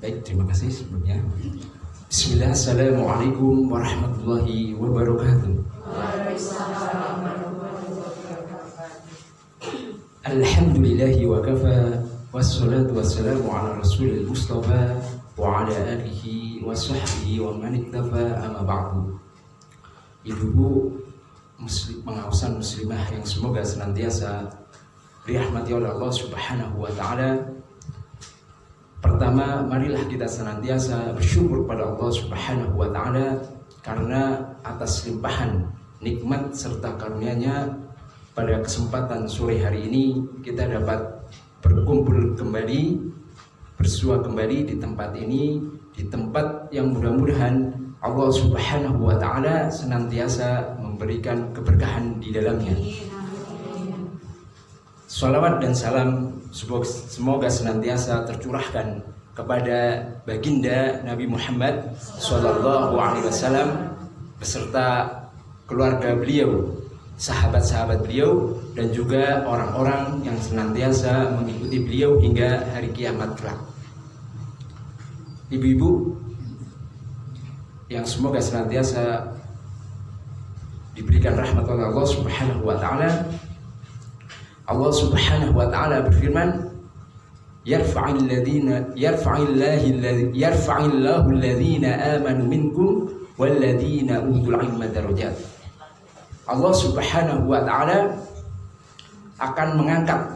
Baik, terima kasih sebelumnya. Bismillah, assalamualaikum warahmatullahi wabarakatuh. Alhamdulillahi wa kafa, wassalatu wassalamu ala rasulil mustafa wa ala alihi wa sahbihi wa man iktafa, amma ba'du. Ibu-ibu pengawasan muslimah yang semoga senantiasa dirahmati oleh Allah Subhanahu wa ta'ala. Pertama, marilah kita senantiasa bersyukur pada Allah Subhanahu wa ta'ala karena atas limpahan nikmat serta karunia-Nya pada kesempatan sore hari ini kita dapat berkumpul kembali, bersua kembali di tempat ini, di tempat yang mudah-mudahan Allah Subhanahu wa ta'ala senantiasa memberikan keberkahan di dalamnya. Salawat dan salam semoga senantiasa tercurahkan kepada baginda Nabi Muhammad Sallallahu Alaihi Wasallam beserta keluarga beliau, sahabat-sahabat beliau, dan juga orang-orang yang senantiasa mengikuti beliau hingga hari kiamat kelak. Ibu-ibu yang semoga senantiasa diberikan rahmat oleh Allah Subhanahu wa ta'ala. Allah Subhanahu wa ta'ala berfirman, yarfa'illahu alladhina amanu minkum walladhina utul ilma darajat. Allah Subhanahu wa ta'ala akan mengangkat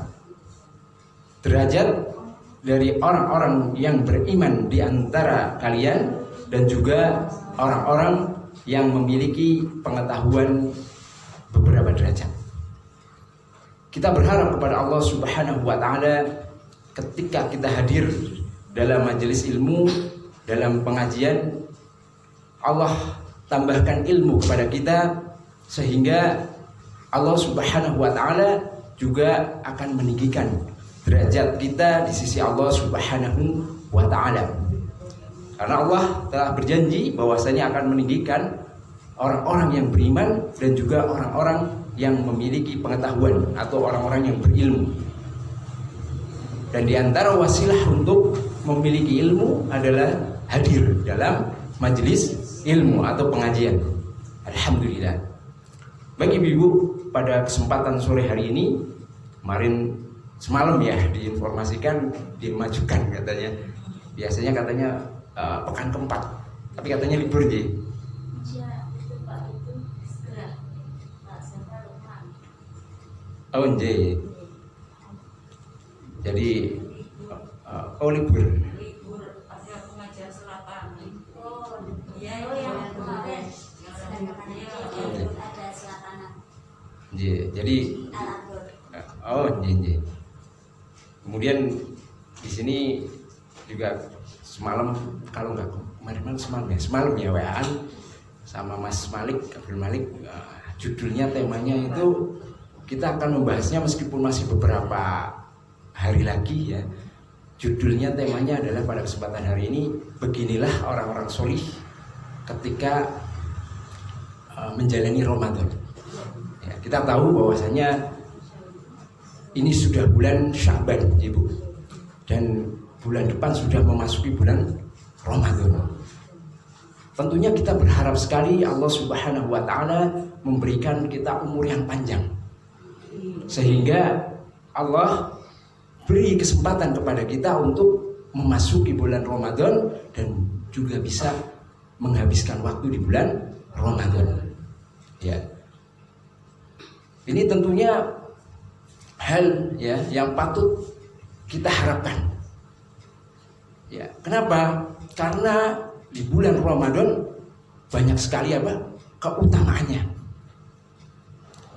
derajat dari orang-orang yang beriman di antara kalian dan juga orang-orang yang memiliki pengetahuan beberapa derajat. Kita berharap kepada Allah Subhanahu wa ta'ala ketika kita hadir dalam majelis ilmu, dalam pengajian, Allah tambahkan ilmu kepada kita sehingga Allah Subhanahu wa ta'ala juga akan meninggikan derajat kita di sisi Allah Subhanahu wa ta'ala. Karena Allah telah berjanji bahwasanya akan meninggikan orang-orang yang beriman dan juga orang-orang yang memiliki pengetahuan atau orang-orang yang berilmu. Dan di antara wasilah untuk memiliki ilmu adalah hadir dalam majelis ilmu atau pengajian. Alhamdulillah. Bagi ibu-ibu, pada kesempatan sore hari ini, semalam ya diinformasikan dimajukan katanya. Biasanya katanya pekan keempat, tapi katanya libur je. Oh nje. Jadi libur. Libur pasti aku ngajar selatan. Oh iya yang kemarin. Ada selatan. Jadi nje. Kemudian di sini juga semalam, kalau nggak kemarin semalam ya WA-an sama Mas Malik, Abdul Malik, judulnya temanya itu kita akan membahasnya meskipun masih beberapa hari lagi ya. Judulnya, temanya adalah pada kesempatan hari ini, beginilah orang-orang solih ketika menjalani Ramadan ya. Kita tahu bahwasanya ini sudah bulan Sya'ban Ibu, dan bulan depan sudah memasuki bulan Ramadan. Tentunya kita berharap sekali Allah Subhanahu wa ta'ala memberikan kita umur yang panjang, sehingga Allah beri kesempatan kepada kita untuk memasuki bulan Ramadan dan juga bisa menghabiskan waktu di bulan Ramadan ya. Ini tentunya hal ya yang patut kita harapkan ya. Kenapa? Karena di bulan Ramadan banyak sekali keutamaannya.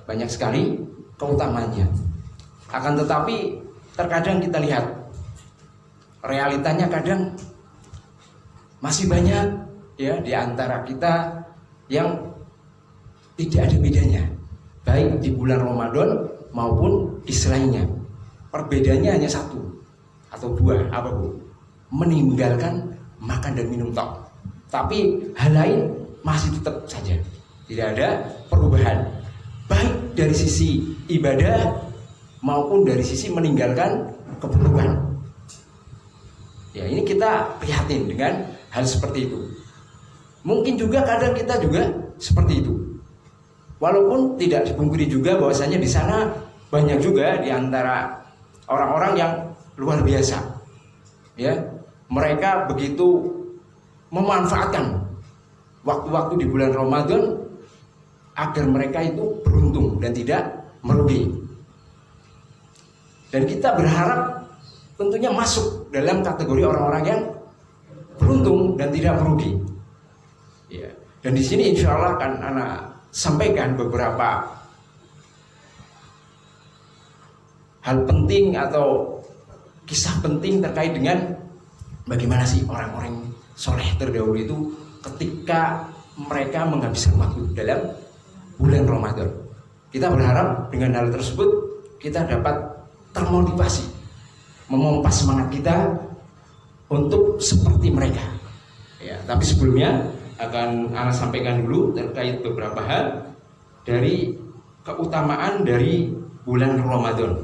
Banyak sekali keutamaannya. Akan tetapi terkadang kita lihat realitanya kadang masih banyak ya di antara kita yang tidak ada bedanya, baik di bulan Ramadan maupun di selainnya. Perbedaannya hanya satu atau dua, apa Bu? Meninggalkan makan dan minum tok. Tapi hal lain masih tetap saja tidak ada perubahan, baik dari sisi ibadah maupun dari sisi meninggalkan keburukan. Ya, ini kita prihatin dengan hal seperti itu. Mungkin juga kadang kita juga seperti itu. Walaupun tidak dipungkiri juga bahwasanya di sana banyak juga di antara orang-orang yang luar biasa. Ya, mereka begitu memanfaatkan waktu-waktu di bulan Ramadan agar mereka itu beruntung dan tidak merugi. Dan kita berharap tentunya masuk dalam kategori orang-orang yang beruntung dan tidak merugi. Ya. Dan di sini insya Allah akan anak sampaikan beberapa hal penting atau kisah penting terkait dengan bagaimana sih orang-orang soleh terdahulu itu ketika mereka menghabiskan waktu dalam bulan Ramadan. Kita berharap dengan hal tersebut kita dapat termotivasi, memompas semangat kita untuk seperti mereka. Ya, tapi sebelumnya akan Ana sampaikan dulu terkait beberapa hal dari keutamaan dari bulan Ramadan.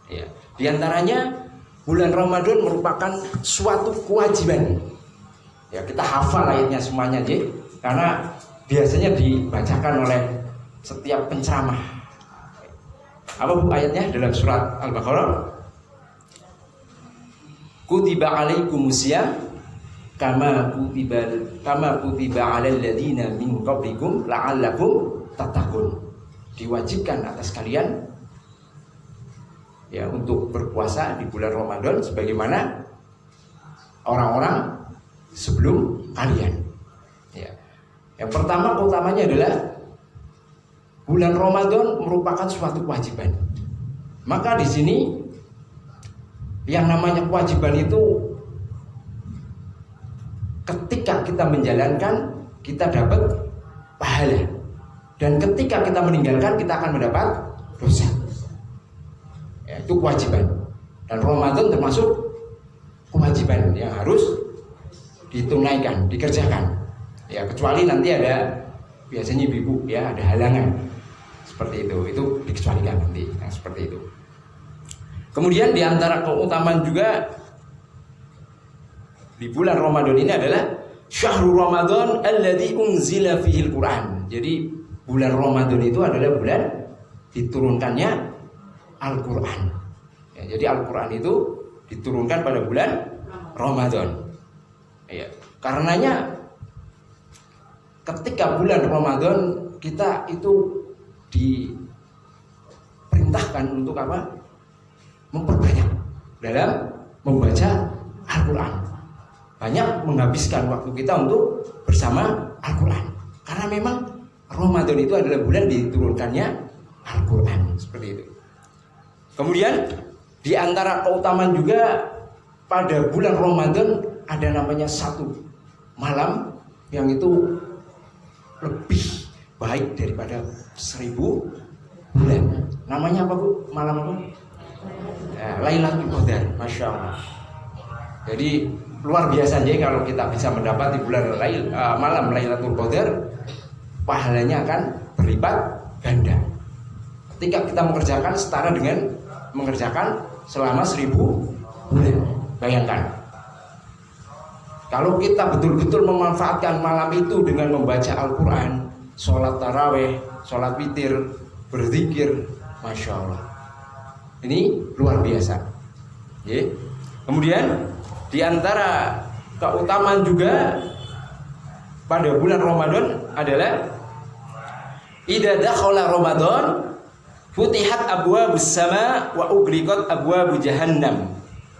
Ya, di antaranya bulan Ramadan merupakan suatu kewajiban. Ya, kita hafal ayatnya semuanya, karena biasanya dibacakan oleh setiap penceramah. Apa bu ayatnya dalam surat Al-Baqarah? Kutiba alaikumusiyam kama kutiba alal ladina min qablikum la'allakum tattaqun. Diwajibkan atas kalian ya untuk berpuasa di bulan Ramadan sebagaimana orang-orang sebelum kalian. Ya. Yang pertama keutamanya adalah bulan Ramadan merupakan suatu kewajiban. Maka di sini yang namanya kewajiban itu ketika kita menjalankan kita dapat pahala, dan ketika kita meninggalkan kita akan mendapat dosa. Ya, itu kewajiban. Dan Ramadan termasuk kewajiban yang harus ditunaikan, dikerjakan. Ya, kecuali nanti ada biasanya ibu ya ada halangan seperti itu dikecualikan nanti yang seperti itu. Kemudian di antara keutamaan juga di bulan Ramadan ini adalah syahrul Ramadan alladzi unzila fihil Quran. Jadi bulan Ramadan itu adalah bulan diturunkannya Al-Quran. Ya, jadi Al-Quran itu diturunkan pada bulan Ramadan. Ya, karenanya ketika bulan Ramadan kita itu diperintahkan untuk apa? Memperbanyak dalam membaca Al-Quran. Banyak menghabiskan waktu kita untuk bersama Al-Quran. Karena memang Ramadan itu adalah bulan diturunkannya Al-Quran. Seperti itu. Kemudian di antara keutamaan juga pada bulan Ramadan ada namanya satu malam yang itu lebih baik daripada 1000 bulan. Namanya apa bu? Malam apa? Lailatul Qadar, masya Allah. Jadi luar biasa aja kalau kita bisa mendapat di bulan malam Lailatul Qadar, pahalanya akan berlipat ganda. Ketika kita mengerjakan setara dengan mengerjakan selama 1000 bulan. Bayangkan. Kalau kita betul-betul memanfaatkan malam itu dengan membaca Al-Quran, sholat taraweh, sholat witir, berzikir, masya Allah. Ini luar biasa. Ya. Kemudian di antara keutamaan juga pada bulan Ramadan adalah idza dakhala Ramadan futihat abwabus sama wa ughliqat abwabu jahannam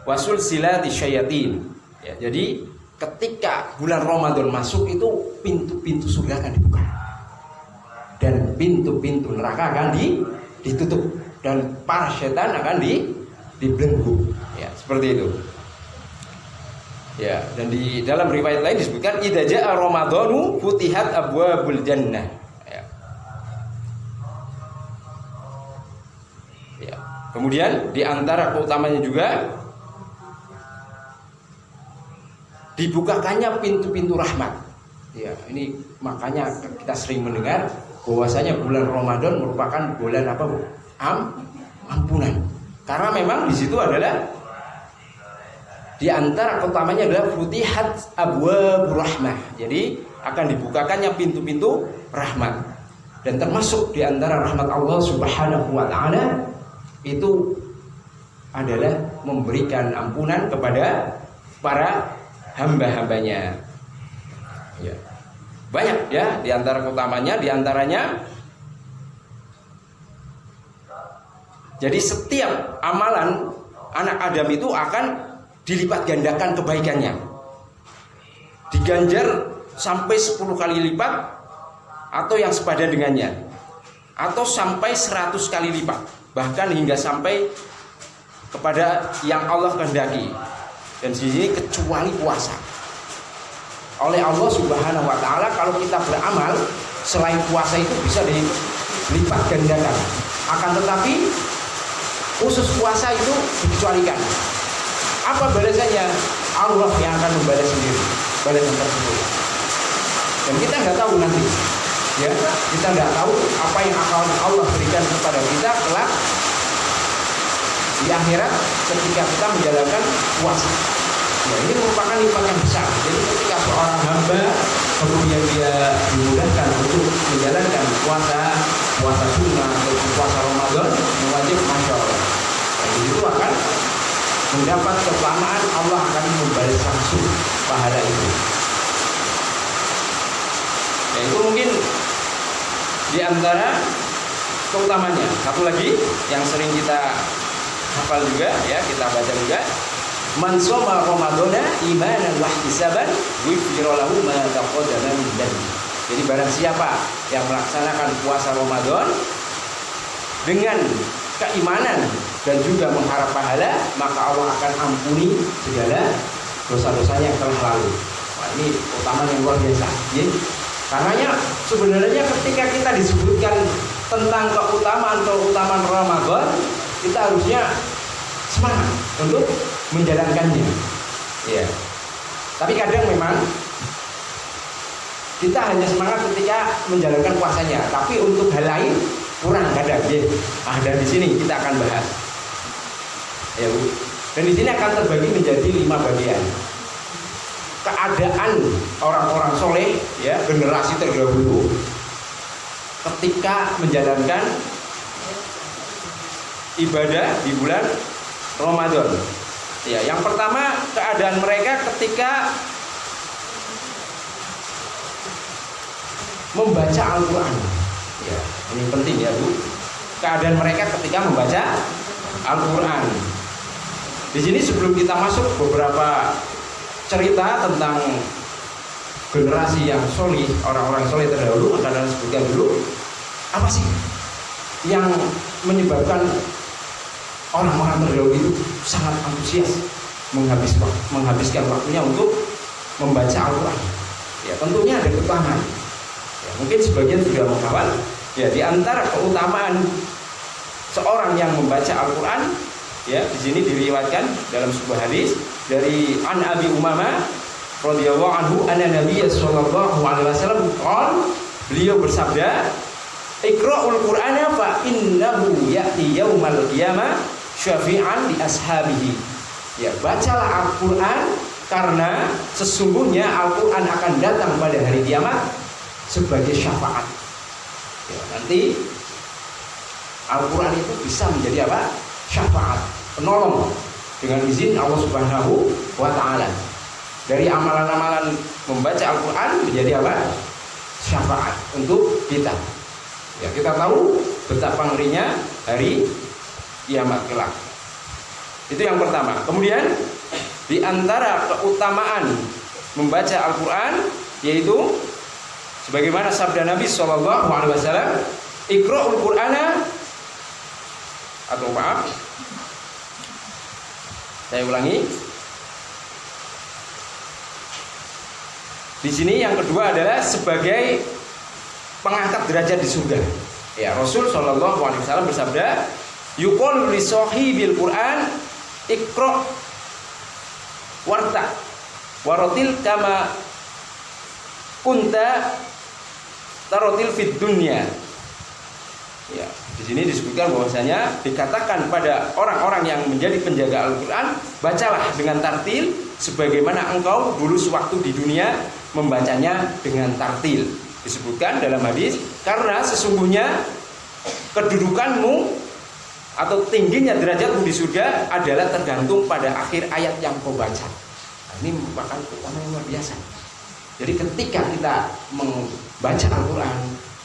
wa sulsilati syayatin. Ya, jadi ketika bulan Ramadan masuk itu pintu-pintu surga akan dibuka dan pintu-pintu neraka akan ditutup dan para setan akan dibelenggu. Ya, seperti itu. Ya, dan di dalam riwayat lain disebutkan idza jaa ramadhanu futihat abwabul jannah. Ya. Ya. Kemudian di antara keutamanya juga dibukakannya pintu-pintu rahmat. Ya, ini makanya kita sering mendengar bahwasanya bulan Ramadan merupakan bulan apa, Bu? Ampunan. Karena memang di situ adalah Di antara utamanya adalah futihat abwabur rahmah. Jadi akan dibukakannya pintu-pintu rahmat. Dan termasuk di antara rahmat Allah Subhanahu wa taala itu adalah memberikan ampunan kepada para hamba-hambanya. Ya. Banyak ya di antara utamanya, di antaranya jadi setiap amalan anak Adam itu akan dilipat gandakan kebaikannya, diganjar sampai 10 kali lipat atau yang sepadan dengannya, atau sampai 100 kali lipat, bahkan hingga sampai kepada yang Allah kehendaki. Dan di sini kecuali puasa. Oleh Allah Subhanahu wa taala kalau kita beramal selain puasa itu bisa dilipat gandakan. Akan tetapi khusus puasa itu dikecualikan. Apa balasannya? Allah yang akan membalas sendiri balasan tersebut. Dan kita nggak tahu nanti, ya kita nggak tahu apa yang akan Allah berikan kepada kita kelak di akhirat ketika kita menjalankan puasa. Ya, ini merupakan lipat yang besar. Jadi ketika seorang hamba kemudian dia dimudahkan untuk menjalankan puasa sunnah atau puasa Ramadan yang wajib, masya Allah. Dan itu akan mendapat keutamaan, Allah akan membalas langsung pahala itu. Ya, itu mungkin di antara keutamanya. Satu lagi yang sering kita hafal juga, ya kita baca juga. Man shoma Ramadana imanan wa ihtisaban ghufira lahu ma taqaddama min dhanbi. Jadi barang siapa yang melaksanakan puasa Ramadan dengan keimanan dan juga mengharap pahala, maka Allah akan ampuni segala dosa-dosanya yang telah lalu. Wah, ini utama yang luar biasa. Ya. Karenanya sebenarnya ketika kita disebutkan tentang keutamaan Ramadan, kita harusnya semangat untuk menjalankannya. Ya. Tapi kadang memang kita hanya semangat ketika menjalankan puasanya, tapi untuk hal lain kurang kadang. Ya. Dan di sini kita akan bahas. Ya, Bu. Dan di sini akan terbagi menjadi 5 bagian. Keadaan orang-orang soleh, ya, generasi terdahulu ketika menjalankan ibadah di bulan Ramadan. Ya, yang pertama keadaan mereka ketika membaca Al-Quran. Ya, ini penting ya, Bu. Keadaan mereka ketika membaca Al-Quran. Di sini sebelum kita masuk beberapa cerita tentang generasi yang solih, orang-orang solih terdahulu, akan sebutkan dulu apa sih yang menyebabkan orang-orang terdahulu itu sangat antusias menghabiskan waktunya untuk membaca Al-Quran. Ya, tentunya ada keutamaan. Ya, mungkin sebagian sudah menghafal. Ya, di antara keutamaan seorang yang membaca Al-Quran, ya, di sini diriwayatkan dalam sebuah hadis dari An Abi Umamah radhiyallahu anhu anna Nabiy sallallahu alaihi wasallam qala, beliau bersabda, Iqra'ul Qur'ana fa innahu ya'ti yaumal qiyamah syafi'an li ashabihi. Ya, bacalah Al-Qur'an karena sesungguhnya Al-Qur'an akan datang pada hari kiamat sebagai syafaat. Ya, nanti Al-Qur'an itu bisa menjadi apa? Syafaat, penolong dengan izin Allah Subhanahu wa taala. Dari amalan-amalan membaca Al-Qur'an menjadi apa? Syafaat untuk kita. Ya, kita tahu betapa ngerinya hari kiamat kelak. Itu yang pertama. Kemudian di antara keutamaan membaca Al-Qur'an yaitu sebagaimana sabda Nabi sallallahu alaihi wasallam, Iqra'ul Qur'ana, atau maaf, saya ulangi. Di sini yang kedua adalah sebagai pengangkat derajat di surga. Ya, Rasul sallallahu alaihi wasallam bersabda, yuqalu li sahibil Qur'an iqra warta waratil kama kunta tarotil fid dunya. Ya, Di sini disebutkan bahwasanya dikatakan pada orang-orang yang menjadi penjaga Al-Quran, bacalah dengan tartil sebagaimana engkau dulu sewaktu di dunia membacanya dengan tartil. Disebutkan dalam hadis, karena sesungguhnya kedudukanmu atau tingginya derajatmu di surga adalah tergantung pada akhir ayat yang kau baca. Nah, ini merupakan keutamaan yang luar biasa. Jadi ketika kita membaca Al-Quran,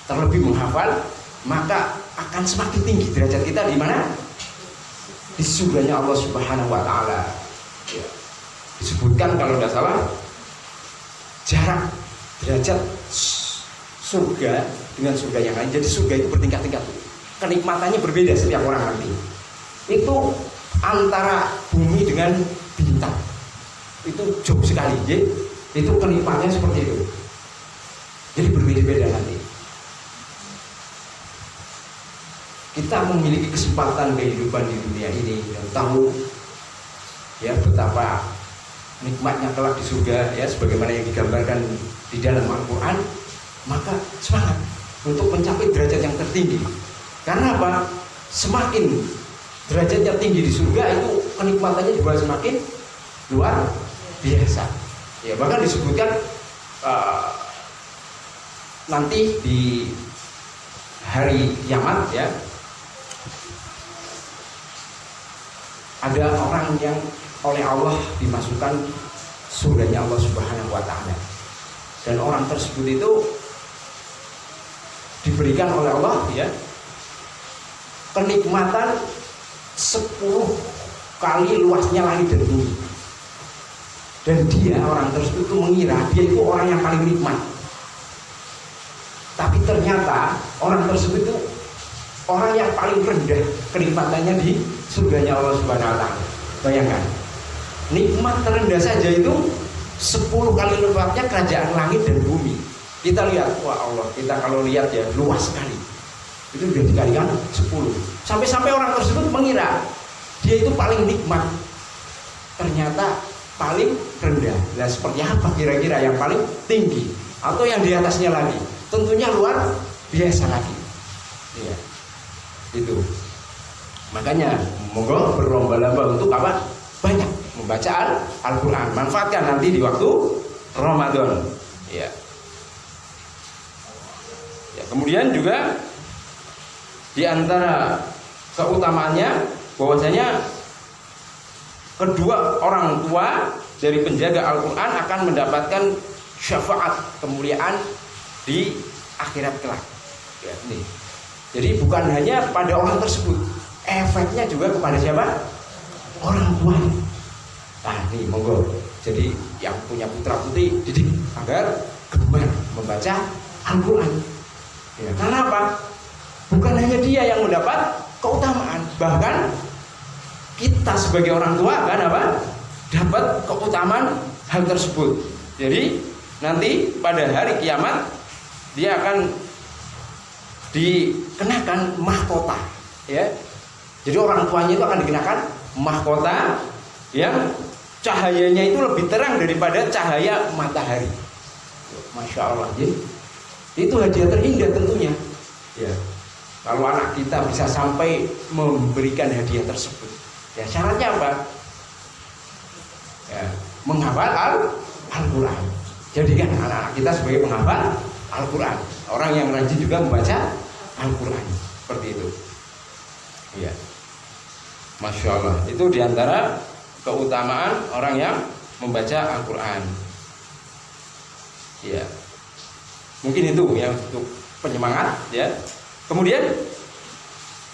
terlebih menghafal, maka akan semakin tinggi derajat kita di mana? Di surganya Allah Subhanahu wa taala. Ya. Disebutkan kalau tidak salah jarak derajat surga dengan surga yang lain. Jadi surga itu bertingkat-tingkat. Kenikmatannya berbeda setiap orang nanti. Itu antara bumi dengan bintang. Itu jauh sekali. Jadi, itu kenikmatannya seperti itu. Jadi berbeda-beda nanti. Kita memiliki kesempatan kehidupan di dunia ini dan tahu ya betapa nikmatnya kelak di surga ya sebagaimana yang digambarkan di dalam Al-Quran, maka semangat untuk mencapai derajat yang tertinggi. Karena apa? Semakin derajatnya tinggi di surga itu kenikmatannya juga semakin luar biasa. Ya bahkan disebutkan nanti di hari kiamat ya, ada orang yang oleh Allah dimasukkan surganya Allah Subhanahu wa taala. Dan orang tersebut itu diberikan oleh Allah ya kenikmatan 10 kali luasnya langit dan bumi. Dan dia orang tersebut itu mengira dia itu orang yang paling nikmat. Tapi ternyata orang tersebut itu orang yang paling rendah kenikmatannya di surganya Allah Subhanahu wa taala. Bayangkan, nikmat terendah saja itu 10 kali lipatnya kerajaan langit dan bumi. Kita lihat, wah Allah, kita kalau lihat ya luas sekali. Itu sudah dikalikan 10. Sampai-sampai orang tersebut mengira dia itu paling nikmat. Ternyata paling rendah. Nah, seperti apa kira-kira yang paling tinggi atau yang di atasnya lagi? Tentunya luar biasa lagi. Iya. Itu. Makanya monggo berlomba-lomba untuk apa? Banyak membaca Al-Quran. Manfaatkan nanti di waktu Ramadan. Ya. Ya, kemudian juga di antara keutamaannya bahwasanya kedua orang tua dari penjaga Al-Quran akan mendapatkan syafaat kemuliaan di akhirat kelak. Ya, ini. Jadi bukan hanya pada orang tersebut, efeknya juga kepada siapa? Orang tua. Nah ini monggo. Jadi yang punya putra putri didik agar gemar membaca Al-Quran. Ya, karena apa? Bukan hanya dia yang mendapat keutamaan, bahkan kita sebagai orang tua kan apa? Dapat keutamaan hal tersebut. Jadi nanti pada hari kiamat dia akan dikenakan mahkota, ya. Jadi orang tuanya itu akan dikenakan mahkota yang cahayanya itu lebih terang daripada cahaya matahari. Masya Allah, jadi itu hadiah terindah tentunya. Ya, kalau anak kita bisa sampai memberikan hadiah tersebut, ya syaratnya apa? Ya, menghafal Al-Quran. Jadikan anak-anak kita sebagai penghafal Al-Quran, orang yang rajin juga membaca Al-Quran, seperti itu. Iya, Masya Allah. Itu diantara keutamaan orang yang membaca Al-Quran. Iya, mungkin itu yang untuk penyemangat, ya. Kemudian,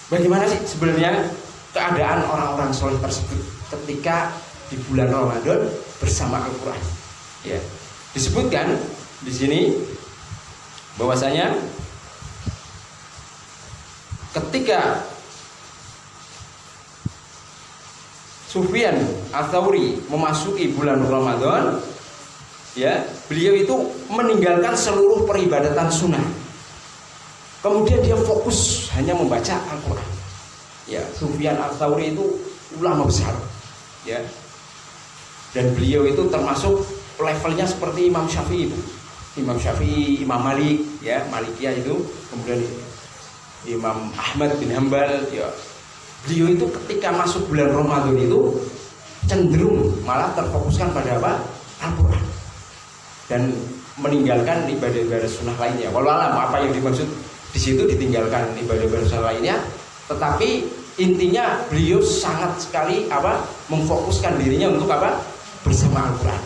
bagaimana sih sebenarnya keadaan orang-orang soleh tersebut ketika di bulan Ramadan bersama Al-Quran? Ya, disebutkan di sini bahwasanya ketika Sufyan Ats-Tsauri memasuki bulan Ramadan, ya, beliau itu meninggalkan seluruh peribadatan sunnah. Kemudian dia fokus hanya membaca Al-Quran. Ya, Sufyan Ats-Tsauri itu ulama besar, ya. Dan beliau itu termasuk levelnya seperti Imam Syafi'i itu. Imam Syafi'i, Imam Malik, ya, Malikiyah itu, kemudian Imam Ahmad bin Hambal, ya beliau itu ketika masuk bulan Ramadan itu cenderung malah terfokuskan pada apa? Al-Quran, dan meninggalkan ibadah-ibadah sunnah lainnya. Walau alam apa yang dimaksud di situ ditinggalkan ibadah-ibadah sunnah lainnya, tetapi intinya beliau sangat sekali apa? Memfokuskan dirinya untuk apa? Bersama Al-Quran.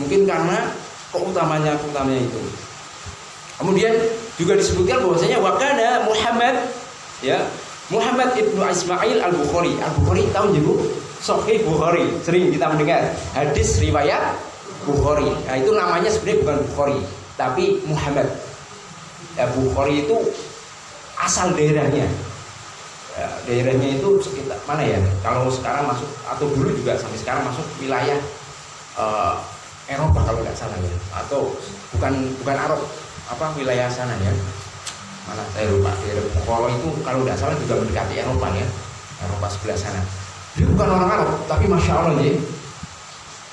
Mungkin karena keutamanya itu. Kemudian juga disebutkan bahwasanya wakana Muhammad, ya Muhammad ibnu Ismail al-Bukhari. Al-Bukhari tahu juga Sahih Bukhari, sering kita mendengar hadis riwayat Bukhari. Nah, itu namanya sebenarnya bukan Bukhari, tapi Muhammad. Ya, Bukhari itu asal daerahnya. Ya, daerahnya itu sekitar mana ya? Kalau sekarang masuk atau dulu juga sampai sekarang masuk wilayah Eropa kalau nggak salah ya, atau bukan Arab, apa wilayah sana ya, mana saya lupa. Kalau itu kalau nggak salah juga mendekati Eropa ya, Eropa sebelah sana. Dia bukan orang Arab, tapi masya Allah ya,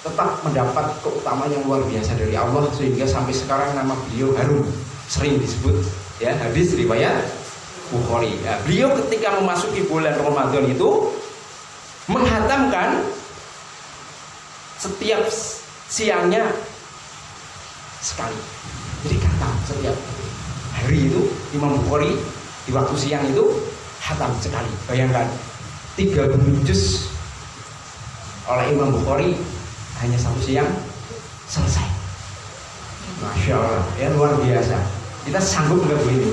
tetap mendapat keutamaan yang luar biasa dari Allah sehingga sampai sekarang nama beliau harum, sering disebut ya hadis riwayat Bukhari. Ya, beliau ketika memasuki bulan Ramadan itu menghatamkan setiap siangnya sekali. Jadi khatam setiap hari itu Imam Bukhari di waktu siang itu khatam sekali. Bayangkan 30 juz oleh Imam Bukhari hanya satu siang selesai. Masya Allah, ya luar biasa. Kita sanggup nggak begini?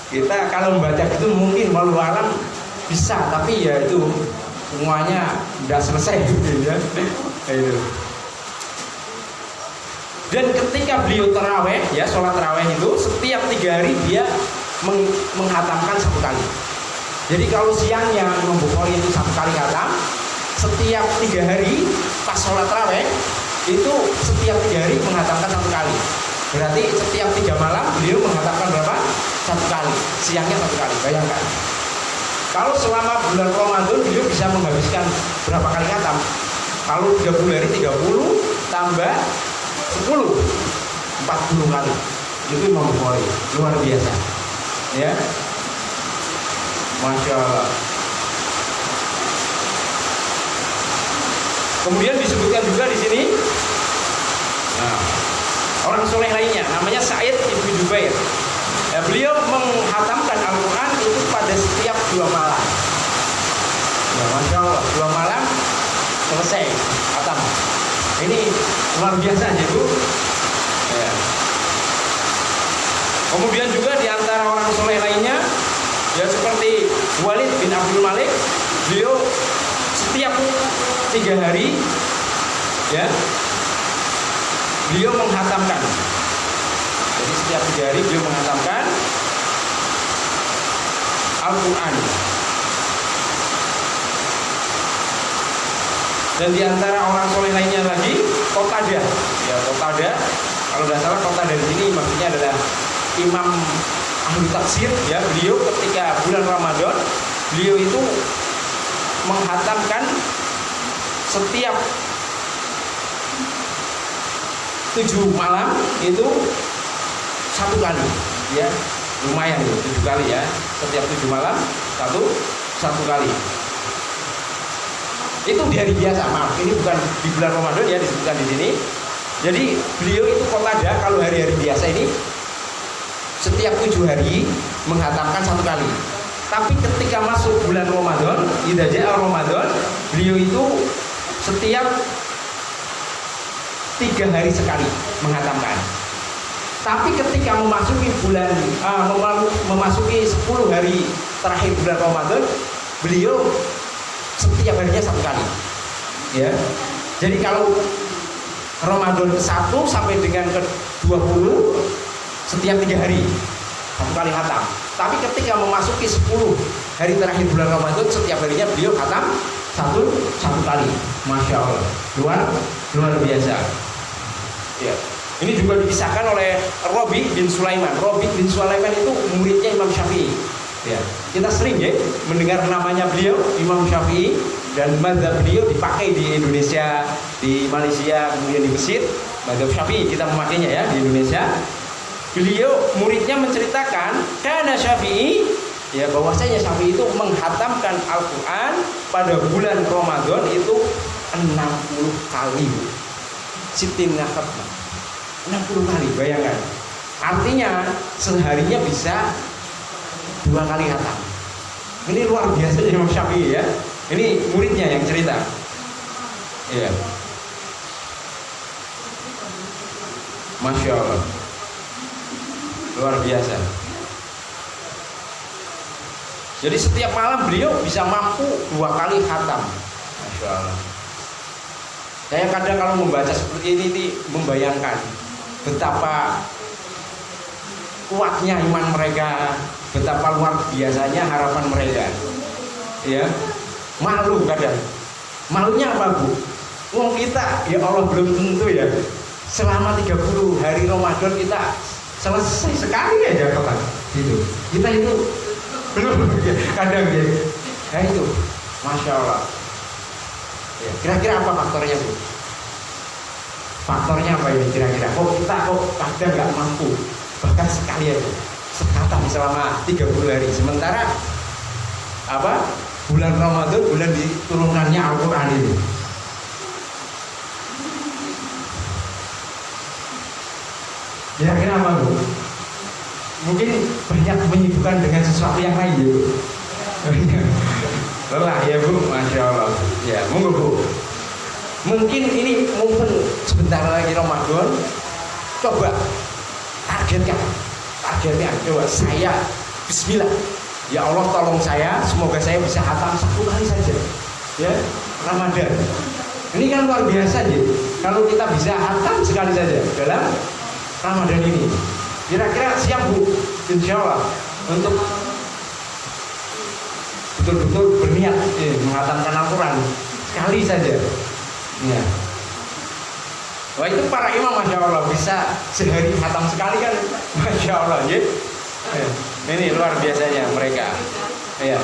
Kita kalau membaca itu mungkin walau alam bisa, tapi ya itu semuanya udah selesai gitu ya. Itu. Dan ketika beliau taraweh, ya sholat taraweh itu setiap 3 hari dia menghatamkan 1 kali. Jadi kalau siangnya Imam Bukhari itu 1 kali khatam, setiap 3 hari pas sholat taraweh itu setiap 3 hari menghatamkan 1 kali. Berarti setiap 3 malam beliau menghatamkan berapa? 1 kali. Siangnya 1 kali. Bayangkan. Kalau selama bulan Ramadan beliau bisa menghabiskan berapa kali khatam? Kalau 30 hari 30 tambah 10 40 kali. Itu Imam Bukhari, luar biasa. Ya. Masya Allah. Kemudian disebutkan juga di sini. Nah, orang soleh lainnya namanya Sa'id ibnu Jubair. Ya, beliau menghatamkan Al-Quran itu pada setiap 2 malam. Ya, Masya Allah, 2 malam selesai khatam. Ini luar biasa ya Bu. Ya. Kemudian juga di antara orang soleh lainnya, ya seperti Walid bin Abdul Malik, beliau setiap 3 hari, ya, beliau menghatamkan. Jadi setiap 3 hari beliau menghatamkan Al-Quran. Dan di antara orang soleh lainnya lagi Qatadah. Ya, Qatadah, kalau tidak salah Qatadah di sini maksudnya adalah Imam ahli tafsir. Ya, beliau ketika bulan Ramadan beliau itu menghatamkan setiap 7 malam itu 1 kali. Ya, lumayan itu 7 kali ya. Setiap 7 malam satu kali. Itu di hari biasa, maaf, ini bukan di bulan Ramadan ya disebutkan di sini. Jadi beliau itu Qatadah kalau hari-hari biasa ini setiap 7 hari menghatamkan 1 kali. Tapi ketika masuk bulan Ramadan, idza jaa Ramadan, beliau itu setiap 3 hari sekali menghatamkan. Tapi ketika memasuki bulan memasuki 10 hari terakhir bulan Ramadan, beliau setiap harinya 1 kali. Ya. Jadi kalau Ramadan ke-1 sampai dengan ke-20 setiap 3 hari 1 kali khatam. Tapi ketika memasuki 10 hari terakhir bulan Ramadan, setiap harinya beliau khatam satu kali. Masya Allah, luar biasa. Ya. Ini juga dikisahkan oleh Robi bin Sulaiman. Robi bin Sulaiman itu muridnya Imam Syafi'i. Ya, kita sering ya mendengar namanya beliau Imam Syafi'i, dan mazhab beliau dipakai di Indonesia, di Malaysia, kemudian di Mesir. Mazhab Syafi'i kita memakainya ya di Indonesia. beliau muridnya menceritakan karena Syafi'i ya bahwasanya Syafi'i itu menghatamkan Al-Qur'an pada bulan Ramadan itu 60 kali. Sitina khatmah. 60 kali, bayangkan. Artinya seharinya bisa 2 kali khatam. Ini luar biasa Imam Syafi'i ya. Ini muridnya yang cerita. Iya. Masya Allah. Luar biasa. Jadi setiap malam beliau bisa mampu 2 kali khatam. Masya Allah. Saya kadang kalau membaca seperti ini membayangkan betapa kuatnya iman mereka, betapa luar biasanya harapan mereka. Ya. Malu kadang. Malunya apa, Bu? Wong kita ya Allah belum tentu ya. Selama 30 hari Ramadan kita selesai sekali aja kapan gitu. Kita itu belum kadang ya. Nah itu, Masya Allah. Ya, kira-kira apa faktornya, Bu? Faktornya apa ini kira-kira? Kita kadang nggak mampu, bahkan sekali aja sekhatam selama 30 hari. Sementara apa? Bulan Ramadan, bulan diturunannya Al-Quran ini. Kira-kira apa, Bu? Mungkin banyak menyibukkan dengan sesuatu yang lain ya, Bu. Lelah ya, Bu. Masya Allah. Ya, monggo, Bu. Mungkin ini sebentar lagi Ramadan. Coba targetkan. Coba saya bismillah. Ya Allah tolong saya, semoga saya bisa khatam 1 kali saja. Ya, Ramadan. Ini kan luar biasa ya. Kalau kita bisa khatam sekali saja dalam Ramadan ini. Kira-kira siap, Bu? Insya Allah untuk betul-betul berniat menghatamkan Al-Quran sekali saja. Ya. Wah itu para imam Masya Allah bisa sehari khatam sekali kan, Masya Allah ya. Ini luar biasanya mereka. Ya.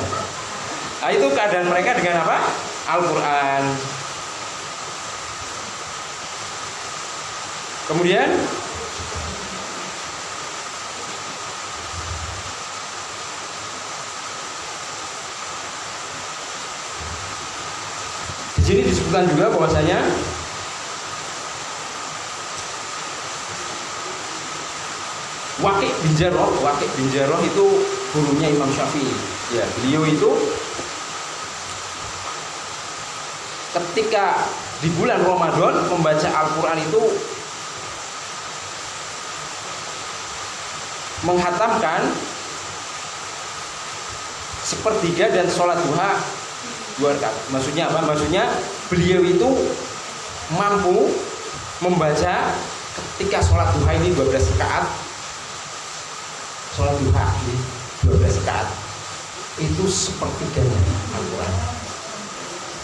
Nah, itu keadaan mereka dengan apa? Al-Quran. Kemudian di sini disebutkan juga bahwasanya Waqi' bin Jarrah itu gurunya Imam Syafi'i. Ya, beliau itu ketika di bulan Ramadan membaca Al-Quran itu menghatamkan 1/3 dan sholat duha 2 rakaat. Maksudnya apa? Maksudnya beliau itu mampu membaca ketika sholat duha ini 12 rakaat. Sholat duha ini 12 rakaat itu 1/3 Al-Quran.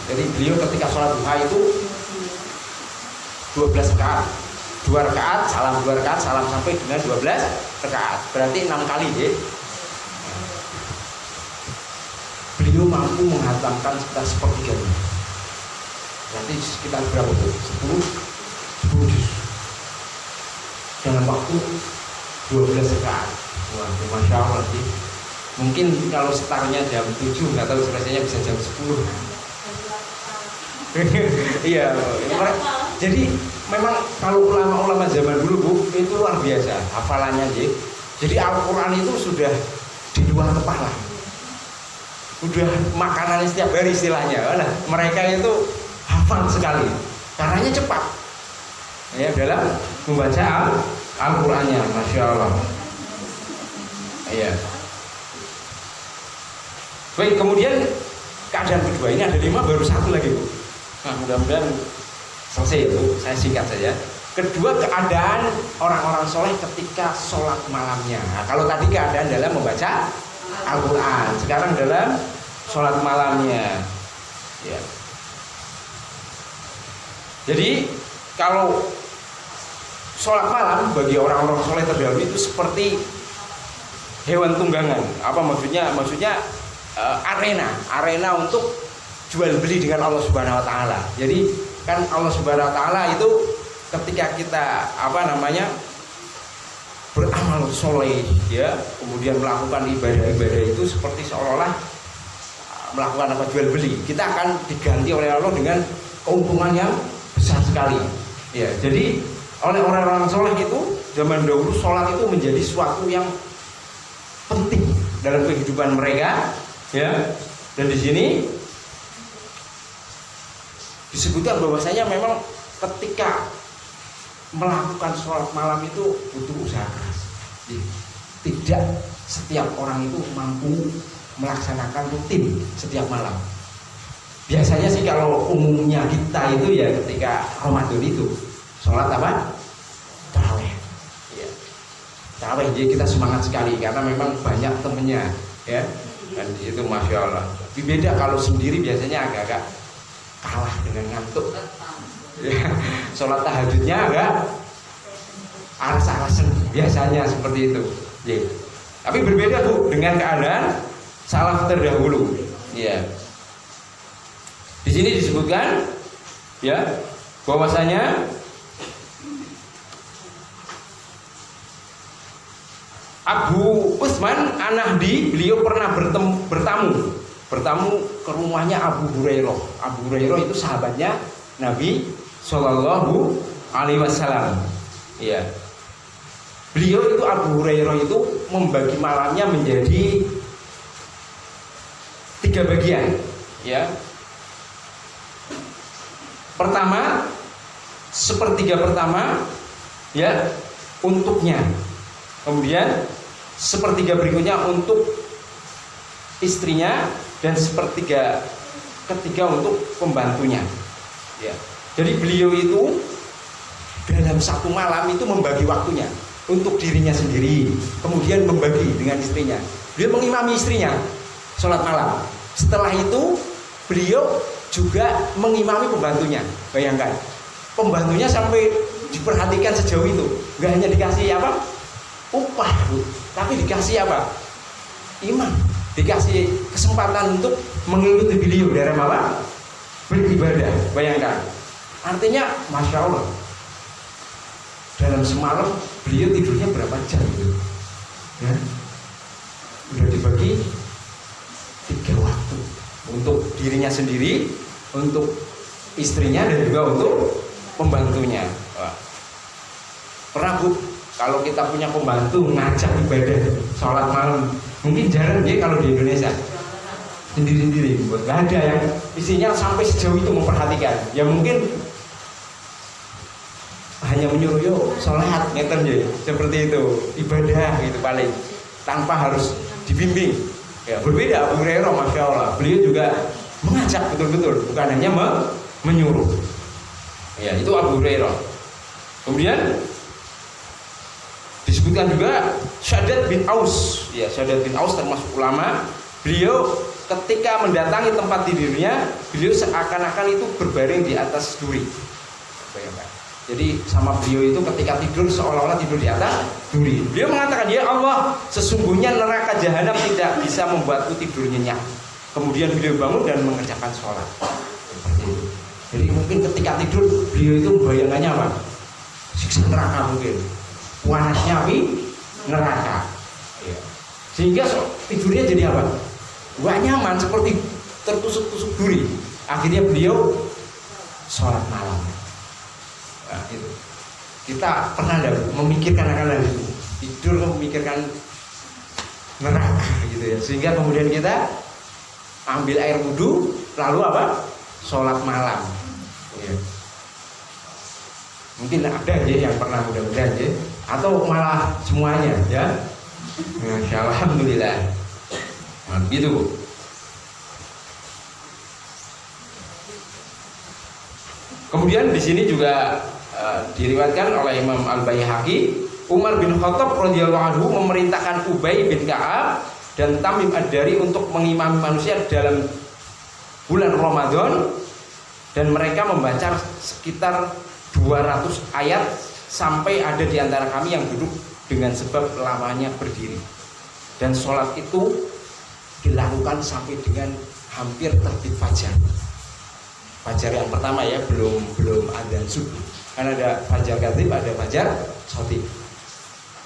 Jadi beliau ketika sholat duha itu 12 rakaat, 2 rakaat, salam 2 rakaat, salam sampai dengan 12 rakaat. Berarti 6 kali deh. Beliau mampu menghatamkan sekitar 1/3. Berarti sekitar berapa tuh? 10 juz. Dalam waktu 12 rakaat. Wah, Masya Allah sih. Mungkin kalau startnya jam 7, nggak tahu selesainya bisa jam 10. Iya, jadi memang kalau ulama-ulama zaman dulu, Bu, itu luar biasa hafalannya, jadi Al-Quran itu sudah di luar kepala, udah makanannya setiap hari istilahnya. Nah, mereka itu hafal sekali, karenanya cepat ya dalam membaca Al-Qurannya, Masya Allah. Iya. Baik, kemudian keadaan kedua ini ada 5, baru 1 lagi, Bu. Nah, mudah-mudahan selesai ya, Bu. Saya singkat saja. Kedua, keadaan orang-orang soleh ketika sholat malamnya. Nah, kalau tadi keadaan dalam membaca Al-Quran, sekarang dalam sholat malamnya. Ya. Jadi kalau sholat malam bagi orang-orang soleh terdahulu itu seperti hewan tunggangan. Apa maksudnya? Maksudnya arena untuk jual beli dengan Allah Subhanahu Wa Taala. Jadi kan Allah Subhanahu Wa Taala itu ketika kita beramal soleh, ya, kemudian melakukan ibadah-ibadah itu seperti seolah-olah melakukan apa, jual beli, kita akan diganti oleh Allah dengan keuntungan yang besar sekali. Ya, jadi oleh orang-orang soleh itu zaman dahulu sholat itu menjadi suatu yang penting dalam kehidupan mereka, ya. Dan di sini disebutkan bahwasanya memang ketika melakukan sholat malam itu butuh usaha keras. Tidak setiap orang itu mampu melaksanakan rutin setiap malam. Biasanya sih kalau umumnya kita itu ya ketika Ramadan itu sholat apa? Tarawih. Ya. Tarawih, jadi kita semangat sekali karena memang banyak temennya, ya. Dan itu masya Allah. Tapi beda kalau sendiri biasanya agak-agak kalah dengan ngantuk. Ya, sholat tahajudnya agak aras-arasan biasanya seperti itu. Ya. Tapi berbeda Bu dengan keadaan salaf terdahulu. Ya. Di sini disebutkan ya bahwasanya Abu Utsman An-Nahdi, beliau pernah bertamu ke rumahnya Abu Hurairah. Abu Hurairah itu sahabatnya Nabi Shallallahu Alaihi Wasallam. Ya, beliau itu Abu Hurairah itu membagi malamnya menjadi 3 bagian. Ya, pertama, sepertiga pertama, ya, untuknya. Kemudian sepertiga berikutnya untuk istrinya dan sepertiga ketiga untuk pembantunya. Ya. Jadi beliau itu dalam satu malam itu membagi waktunya untuk dirinya sendiri, kemudian membagi dengan istrinya. Beliau mengimami istrinya sholat malam. Setelah itu beliau juga mengimami pembantunya. Bayangkan, pembantunya sampai diperhatikan sejauh itu. Gak hanya dikasih apa? Upah, tapi dikasih apa? Imam, dikasih kesempatan untuk mengikuti beliau dalam apa? Beribadah. Bayangkan, artinya masya Allah, dalam semalam beliau tidurnya berapa jam gitu? Ya, udah dibagi 3 waktu untuk dirinya sendiri, untuk istrinya dan juga untuk pembantunya. Wah. Pernah Bu, kalau kita punya pembantu ngajak ibadah sholat malam, mungkin jarang ya kalau di Indonesia. Sendiri-sendiri, nggak ada yang isinya sampai sejauh itu memperhatikan. Ya mungkin hanya menyuruh yuk sholat, ngeten ya, seperti itu, ibadah gitu paling, tanpa harus dibimbing. Ya berbeda Abu Hurairah, masya Allah, beliau juga mengajak betul-betul, bukan hanya menyuruh. Ya itu Abu Hurairah. Kemudian disebutkan juga Syaddad bin Aus. Ya, Syaddad bin Aus termasuk ulama. Beliau ketika mendatangi tempat tidurnya, beliau seakan-akan itu berbaring di atas duri. Bayangkan. Jadi sama beliau itu ketika tidur seolah-olah tidur di atas duri. Beliau mengatakan, ya Allah, sesungguhnya neraka jahanam tidak bisa membuatku tidur nyenyak. Kemudian beliau bangun dan mengerjakan sholat. Jadi mungkin ketika tidur beliau itu bayangannya apa? Siksa neraka mungkin. Panasnya api neraka. Ya. Sehingga tidurnya jadi apa? Gak nyaman, seperti tertusuk-tusuk duri. Akhirnya beliau sholat malam. Nah, itu. Kita pernah enggak memikirkan akan hal itu? Tidur memikirkan neraka gitu ya. Sehingga kemudian kita ambil air wudhu, lalu apa? Sholat malam. Ya. Mungkin ada aja yang pernah, mudah-mudahan aja, atau malah semuanya ya. Masya Allah, alhamdulillah. Nah, gitu Bu. Kemudian di sini juga diriwayatkan oleh Imam Al-Baihaqi, Umar bin Khattab radhiyallahu anhu memerintahkan Ubay bin Ka'ab dan Tamim Ad-Dari untuk mengimami manusia dalam bulan Ramadan, dan mereka membaca sekitar 200 ayat sampai ada di antara kami yang duduk dengan sebab lamanya berdiri. Dan sholat itu dilakukan sampai dengan hampir terbit fajar. Fajar yang pertama ya, belum adzan subuh. Kan ada fajar katib, ada fajar shotib.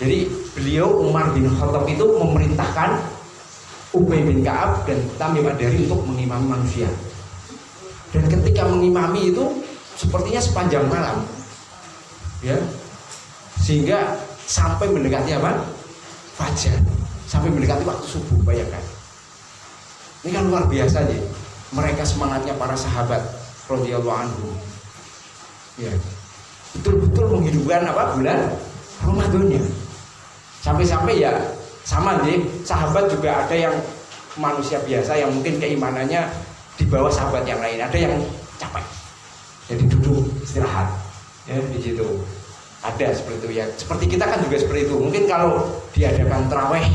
Jadi beliau Umar bin Khattab itu memerintahkan Ubay bin Ka'ab dan Tamim Ad-Dari untuk mengimami manusia. Dan ketika mengimami itu sepertinya sepanjang malam, ya, sehingga sampai mendekati apa? Fajar, sampai mendekati waktu subuh. Bayangkan, ini kan luar biasa ya. Mereka semangatnya para sahabat radhiyallahu anhu, ya, betul-betul menghidupkan apa? Bulan Ramadannya. Sampai-sampai ya sama deh, sahabat juga ada yang manusia biasa yang mungkin keimanannya di bawah sahabat yang lain, ada yang capek, jadi duduk istirahat, ya di situ. Ada seperti itu ya. Seperti kita kan juga seperti itu. Mungkin kalau diadakan taraweh,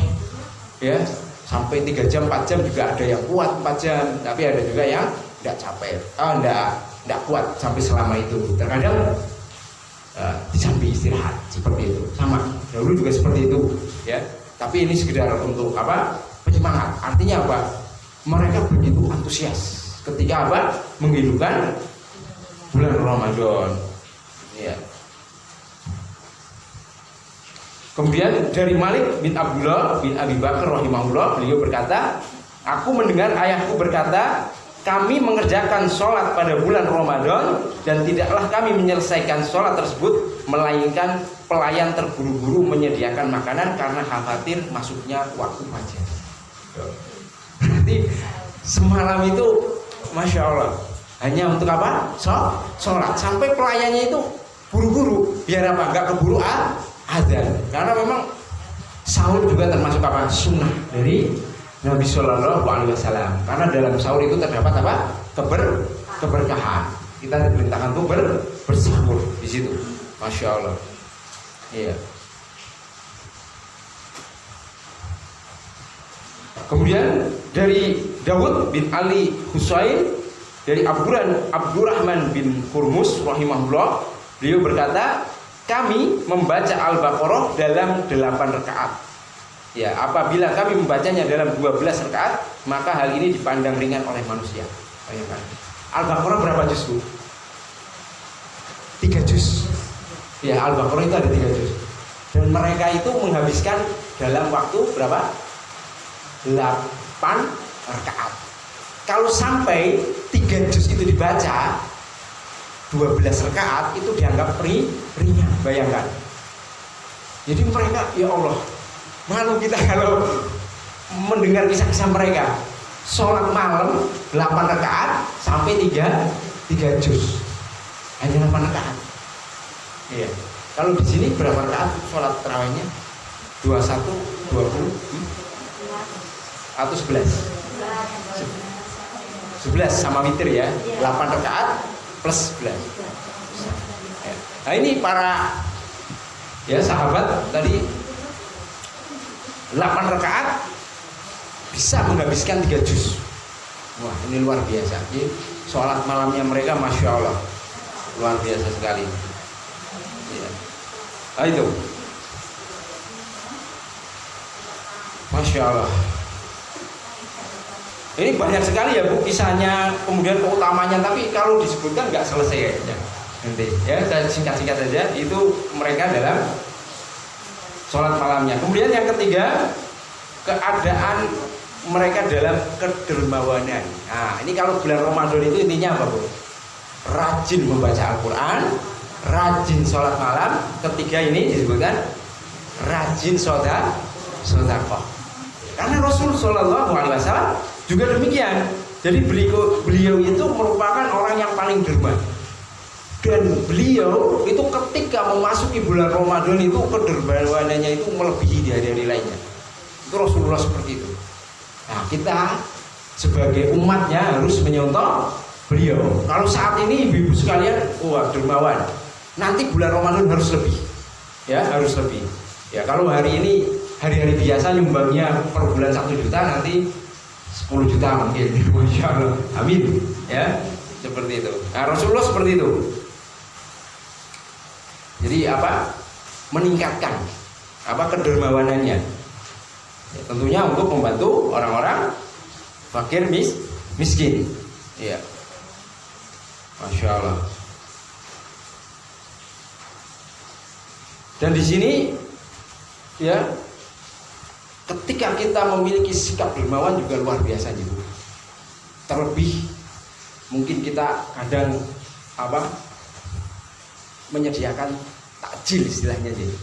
ya sampai 3 jam 4 jam juga ada yang kuat 4 jam, tapi ada juga yang tidak capek, tidak kuat sampai selama itu. Terkadang disambi istirahat seperti itu. Sama dahulu juga seperti itu, ya. Tapi ini sekedar untuk apa? Penyemangat. Artinya apa? Mereka begitu antusias ketika apa? Menghidupkan bulan Ramadan. Ya. Kemudian dari Malik bin Abdullah bin Abi Bakar rahimahullah, beliau berkata, aku mendengar ayahku berkata, kami mengerjakan sholat pada bulan Ramadan dan tidaklah kami menyelesaikan sholat tersebut melainkan pelayan terburu-buru menyediakan makanan karena khawatir masuknya waktu fajar. Berarti semalam itu Masya Allah hanya untuk apa? Sholat. Sampai pelayannya itu buru-buru. Biar apa? Enggak keburu adzan. Karena memang sahur juga termasuk apa? Sunnah dari Nabi Shallallahu Alaihi Wasallam. Karena dalam sahur itu terdapat apa? Keberkahan. Kita diperintahkan untuk bersahur di situ. Masya Allah. Iya. Kemudian dari Dawud bin Ali Husain, dari Abdurrahman bin Hurmus rahimahullah, beliau berkata, kami membaca Al-Baqarah dalam 8 rakaat. Ya, apabila kami membacanya dalam 12 rakaat, maka hal ini dipandang ringan oleh manusia. Bayangkan. Al-Baqarah berapa juz, Bu? 3 juz. Ya, Al-Baqarah itu ada 3 juz. Dan mereka itu menghabiskan dalam waktu berapa? 8 rakaat. Kalau sampai 3 juz itu dibaca 12 rakaat, itu dianggap ringan. Bayangkan. Jadi mereka, ya Allah, malu kita kalau mendengar kisah-kisah mereka. Sholat malam 8 rakaat sampai 3 juz. Hanya 8 rakaat. Iya. Kalau di sini berapa rakaat sholat tarawihnya? 21, 20 atau 11? 11 sama witir ya. 8 rakaat plus 11. Nah ini para ya sahabat tadi 8 rakaat bisa menghabiskan 3 juz. Wah, ini luar biasa. Jadi sholat malamnya mereka Masya Allah luar biasa sekali ya. Nah itu Masya Allah. Ini banyak sekali ya Bu kisahnya, kemudian keutamanya, tapi kalau disebutkan nggak selesai ya. Nanti ya saya singkat-singkat saja. Itu mereka dalam sholat malamnya. Kemudian yang ketiga, keadaan mereka dalam kedermawanan. Nah ini kalau bulan Ramadan itu intinya apa Bu? Rajin membaca Al-Quran, rajin sholat malam. Ketiga ini disebutkan rajin sedekah. Karena Rasul Shallallahu Alaihi Wasallam juga demikian. Jadi beliau itu merupakan orang yang paling derma. Dan beliau itu ketika memasuki bulan Ramadan itu kedermawanannya itu melebihi di hari-hari lainnya. Itu Rasulullah seperti itu. Nah kita sebagai umatnya harus menyontoh beliau. Kalau saat ini ibu-ibu sekalian, wah dermawan. Nanti bulan Ramadan harus lebih. Ya harus lebih. Ya kalau hari ini hari-hari biasa nyumbangnya per bulan 1 juta, nanti 10 juta mungkin. Masya Allah. Amin. Ya seperti itu. Nah Rasulullah seperti itu. Jadi apa? Meningkatkan apa kedermawanannya. Ya, tentunya untuk membantu orang-orang fakir miskin. Iya. Masya Allah. Dan di sini ya, ketika kita memiliki sikap dermawan juga luar biasa gitu. Terlebih mungkin kita kadang menyediakan takjil istilahnya jadi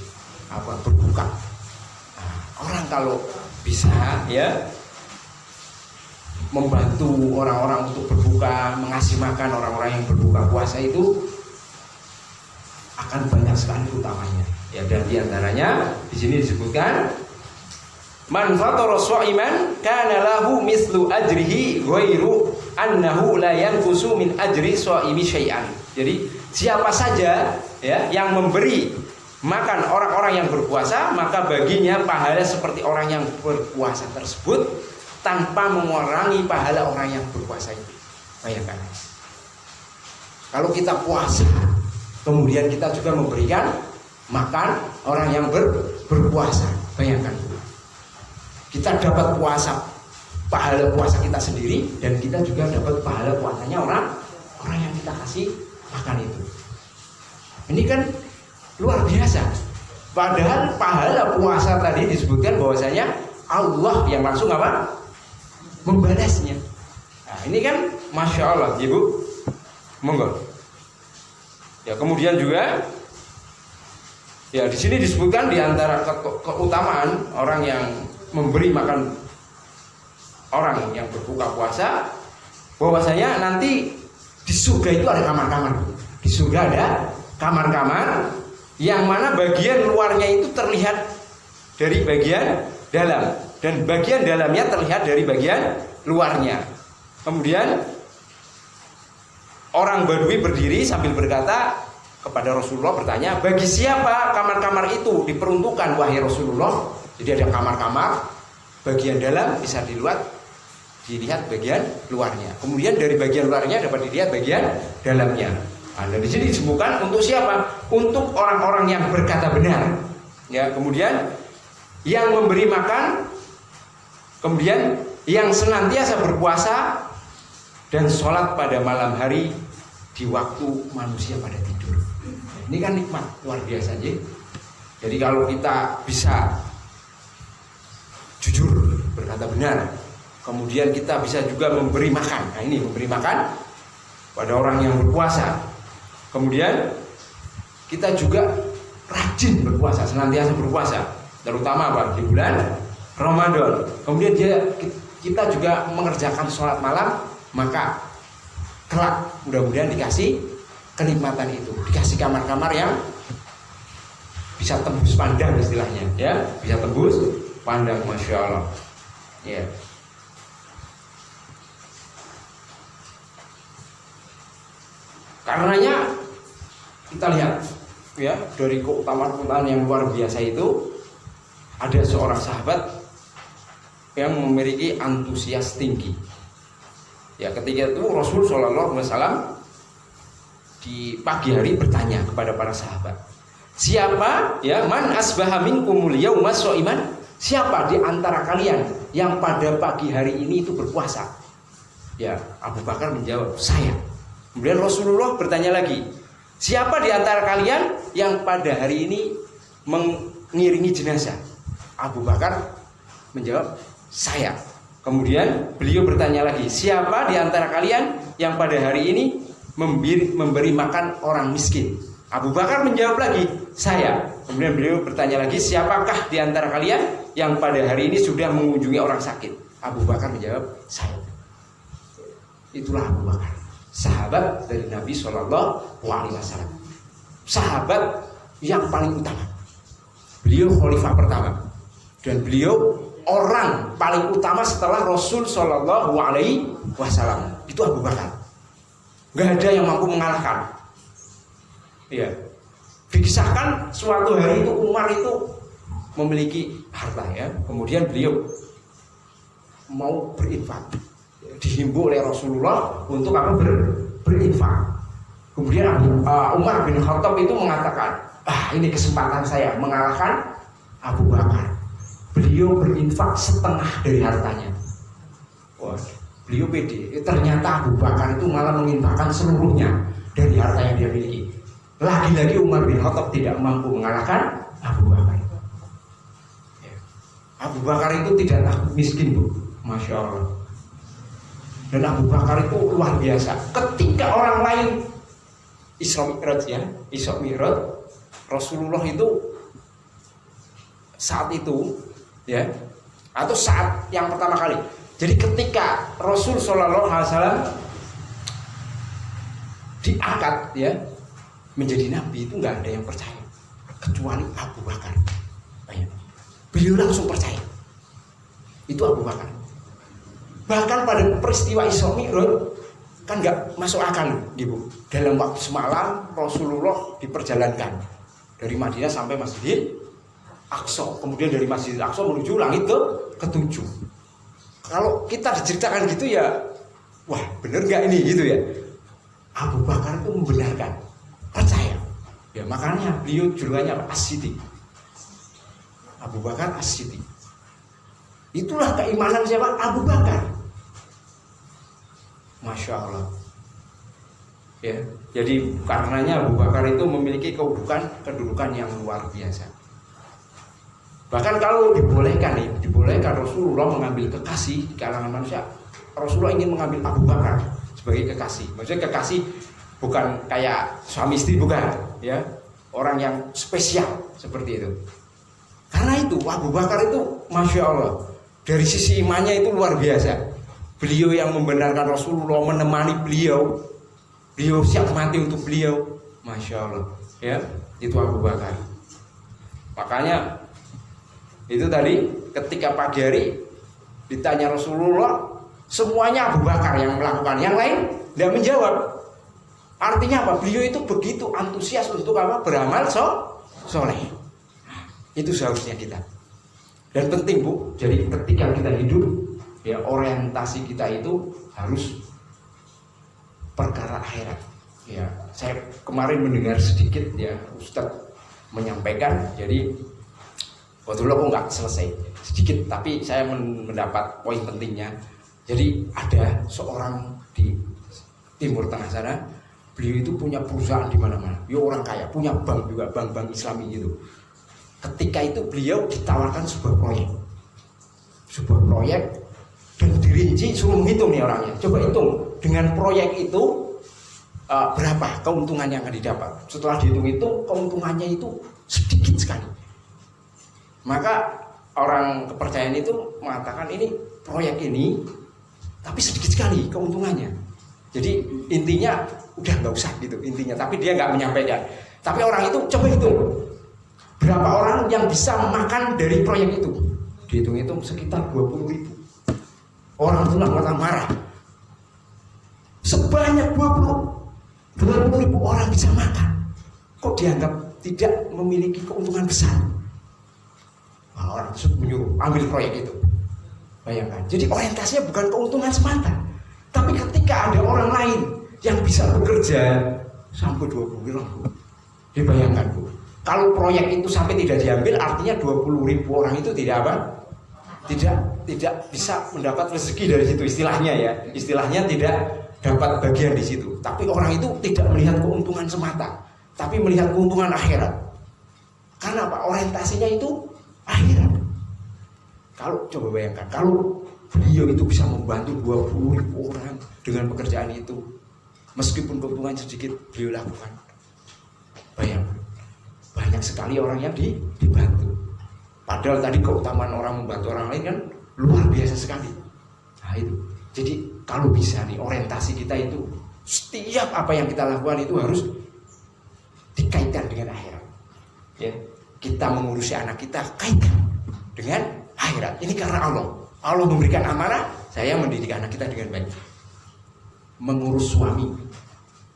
berbuka. Nah, orang kalau bisa ya membantu orang-orang untuk berbuka, mengasih makan orang-orang yang berbuka puasa itu akan banyak sekali utamanya. Ya, dan diantaranya di sini disebutkan man fatara sha'iman kana lahu mislu ajrihi ghairu annahu la yanqusu min ajri sha'imi syai'an. Jadi siapa saja ya yang memberi makan orang-orang yang berpuasa, maka baginya pahala seperti orang yang berpuasa tersebut tanpa mengurangi pahala orang yang berpuasa itu. Bayangkan, kalau kita puasa, kemudian kita juga memberikan makan orang yang berpuasa. Bayangkan, kita dapat puasa, pahala puasa kita sendiri, dan kita juga dapat pahala puasanya orang yang kita kasih makan itu. Ini kan luar biasa. Padahal pahala puasa tadi disebutkan bahwasanya Allah yang langsung membalasnya. Nah, ini kan masya Allah, Ibu. Monggo. Ya, kemudian juga ya di sini disebutkan di antara keutamaan orang yang memberi makan orang yang berbuka puasa, bahwasanya nanti di surga itu ada kamar-kamar. Di surga ada kamar-kamar yang mana bagian luarnya itu terlihat dari bagian dalam, dan bagian dalamnya terlihat dari bagian luarnya. Kemudian orang Badui berdiri sambil berkata kepada Rasulullah, bertanya, bagi siapa kamar-kamar itu diperuntukkan wahai Rasulullah? Jadi ada kamar-kamar, bagian dalam bisa dilihat bagian luarnya. Kemudian dari bagian luarnya dapat dilihat bagian dalamnya. Nah, dan di sini disebutkan untuk siapa? Untuk orang-orang yang berkata benar. Ya, kemudian yang memberi makan, kemudian yang senantiasa berpuasa dan sholat pada malam hari di waktu manusia pada tidur. Ini kan nikmat luar biasa aja. Jadi kalau kita bisa jujur berkata benar, kemudian kita bisa juga memberi makan. Nah, ini memberi makan pada orang yang berpuasa. Kemudian kita juga rajin berpuasa, senantiasa berpuasa, terutama di bulan Ramadan. Kemudian kita juga mengerjakan sholat malam, maka kelak mudah-mudahan dikasih kenikmatan itu, dikasih kamar-kamar yang bisa tembus pandang istilahnya, ya, bisa tembus pandang, masya Allah, ya. Karenanya kita lihat ya dari keutamaan yang luar biasa itu, ada seorang sahabat yang memiliki antusias tinggi. Ya, ketika itu Rasul Shallallahu Alaihi Wasallam di pagi hari bertanya kepada para sahabat, siapa ya man asbaha minkumul yauma shaiman? Siapa di antara kalian yang pada pagi hari ini itu berpuasa? Ya, Abu Bakar menjawab, saya. Kemudian Rasulullah bertanya lagi, siapa di antara kalian yang pada hari ini mengiringi jenazah? Abu Bakar menjawab, saya. Kemudian beliau bertanya lagi, siapa di antara kalian yang pada hari ini memberi makan orang miskin? Abu Bakar menjawab lagi, saya. Kemudian beliau bertanya lagi, siapakah di antara kalian yang pada hari ini sudah mengunjungi orang sakit? Abu Bakar menjawab, saya. Itulah Abu Bakar, sahabat dari Nabi Shallallahu Alaihi Wasallam, sahabat yang paling utama. Beliau khalifah pertama, dan beliau orang paling utama setelah Rasul Shallallahu Alaihi Wasallam. Itu Abu Bakar. Gak ada yang mampu mengalahkan. Ya, dikisahkan suatu hari itu Umar itu memiliki harta, ya. Kemudian beliau mau berinfak, dihimbau oleh Rasulullah untuk berinfak. Kemudian Umar bin Khattab itu mengatakan, ini kesempatan saya mengalahkan Abu Bakar. Beliau berinfak setengah dari hartanya. Wah, beliau pede. Ternyata Abu Bakar itu malah menginfakkan seluruhnya dari harta yang dia miliki. Lagi-lagi Umar bin Khattab tidak mampu mengalahkan Abu Bakar. Abu Bakar itu tidak takut miskin, Bu. Masya Allah. Dan Abu Bakar itu luar biasa. Ketika orang lain Isra Mi'raj ya, Isra Mi'raj, Rasulullah itu saat itu ya, atau saat yang pertama kali. Jadi ketika Rasul Shallallahu Alaihi Wasallam diangkat ya menjadi nabi, itu nggak ada yang percaya kecuali Abu Bakar. Beliau langsung percaya. Itu Abu Bakar. Bahkan pada peristiwa Isra Mi'raj kan nggak masuk akal, Ibu. Dalam waktu semalam Rasulullah diperjalankan dari Madinah sampai Masjidil Aqsa, kemudian dari Masjidil Aqsa menuju langit ketujuh. Kalau kita diceritakan gitu ya, wah bener nggak ini gitu ya? Abu Bakar itu membenarkan, percaya. Ya makanya beliau julukannya As-Siddiq. Abu Bakar As-Siddiq. Itulah keimanan siapa? Abu Bakar. Masya Allah. Ya, jadi karenanya Abu Bakar itu memiliki kedudukan yang luar biasa. Bahkan kalau dibolehkan Rasulullah mengambil kekasih di kalangan manusia, Rasulullah ingin mengambil Abu Bakar sebagai kekasih. Maksudnya kekasih bukan kayak suami istri, bukan, ya, orang yang spesial seperti itu. Karena itu Abu Bakar itu Masya Allah, dari sisi imannya itu luar biasa. Beliau yang membenarkan Rasulullah, menemani beliau siap mati untuk beliau. Masya Allah, ya, itu Abu Bakar. Makanya itu tadi ketika pagi hari ditanya Rasulullah, semuanya Abu Bakar yang melakukan, yang lain tidak menjawab. Artinya apa? Beliau itu begitu antusias untuk apa? Beramal soleh. Itu seharusnya kita. Dan penting, Bu, jadi ketika kita hidup, ya, orientasi kita itu harus perkara akhirat. Ya, saya kemarin mendengar sedikit ya Ustadz menyampaikan, jadi waktu kok nggak selesai sedikit, tapi saya mendapat poin pentingnya. Jadi ada seorang di Timur Tengah sana, beliau itu punya perusahaan di mana-mana. Ya orang kaya, punya bank juga, bank-bank Islami gitu. Ketika itu beliau ditawarkan sebuah proyek dan dirinci, suruh menghitung nih orangnya. Coba hitung dengan proyek itu berapa keuntungan yang akan didapat. Setelah dihitung itu keuntungannya itu sedikit sekali. Maka orang kepercayaan itu mengatakan ini proyek ini tapi sedikit sekali keuntungannya. Jadi intinya udah nggak usah gitu intinya. Tapi dia nggak menyampaikan. Tapi orang itu coba hitung berapa orang yang bisa makan dari proyek itu. Dihitung-hitung sekitar 20.000. Orang itu marah. Sebanyak 20.000 orang bisa makan, kok dianggap tidak memiliki keuntungan besar? Nah, orang tersebut menyuruh ambil proyek itu. Bayangkan. Jadi orientasinya bukan keuntungan semata, tapi ketika ada orang lain yang bisa bekerja sampai 20.000, dibayangkan, Bu. Kalau proyek itu sampai tidak diambil, artinya 20.000 orang itu tidak apa? Tidak bisa mendapat rezeki dari situ, istilahnya ya. Istilahnya tidak dapat bagian di situ. Tapi orang itu tidak melihat keuntungan semata, tapi melihat keuntungan akhirat. Karena apa? Orientasinya itu akhirat. Kalau coba bayangkan, kalau beliau itu bisa membantu 20.000 orang dengan pekerjaan itu, meskipun keuntungan sedikit beliau lakukan. Bayangkan, banyak sekali orang yang dibantu. Padahal tadi keutamaan orang membantu orang lain kan luar biasa sekali. Nah itu. Jadi kalau bisa nih orientasi kita itu setiap apa yang kita lakukan itu harus dikaitkan dengan akhirat. Ya, kita mengurusi anak kita kaitkan dengan akhirat. Ini karena Allah. Allah memberikan amanah, saya mendidik anak kita dengan baik. Mengurus suami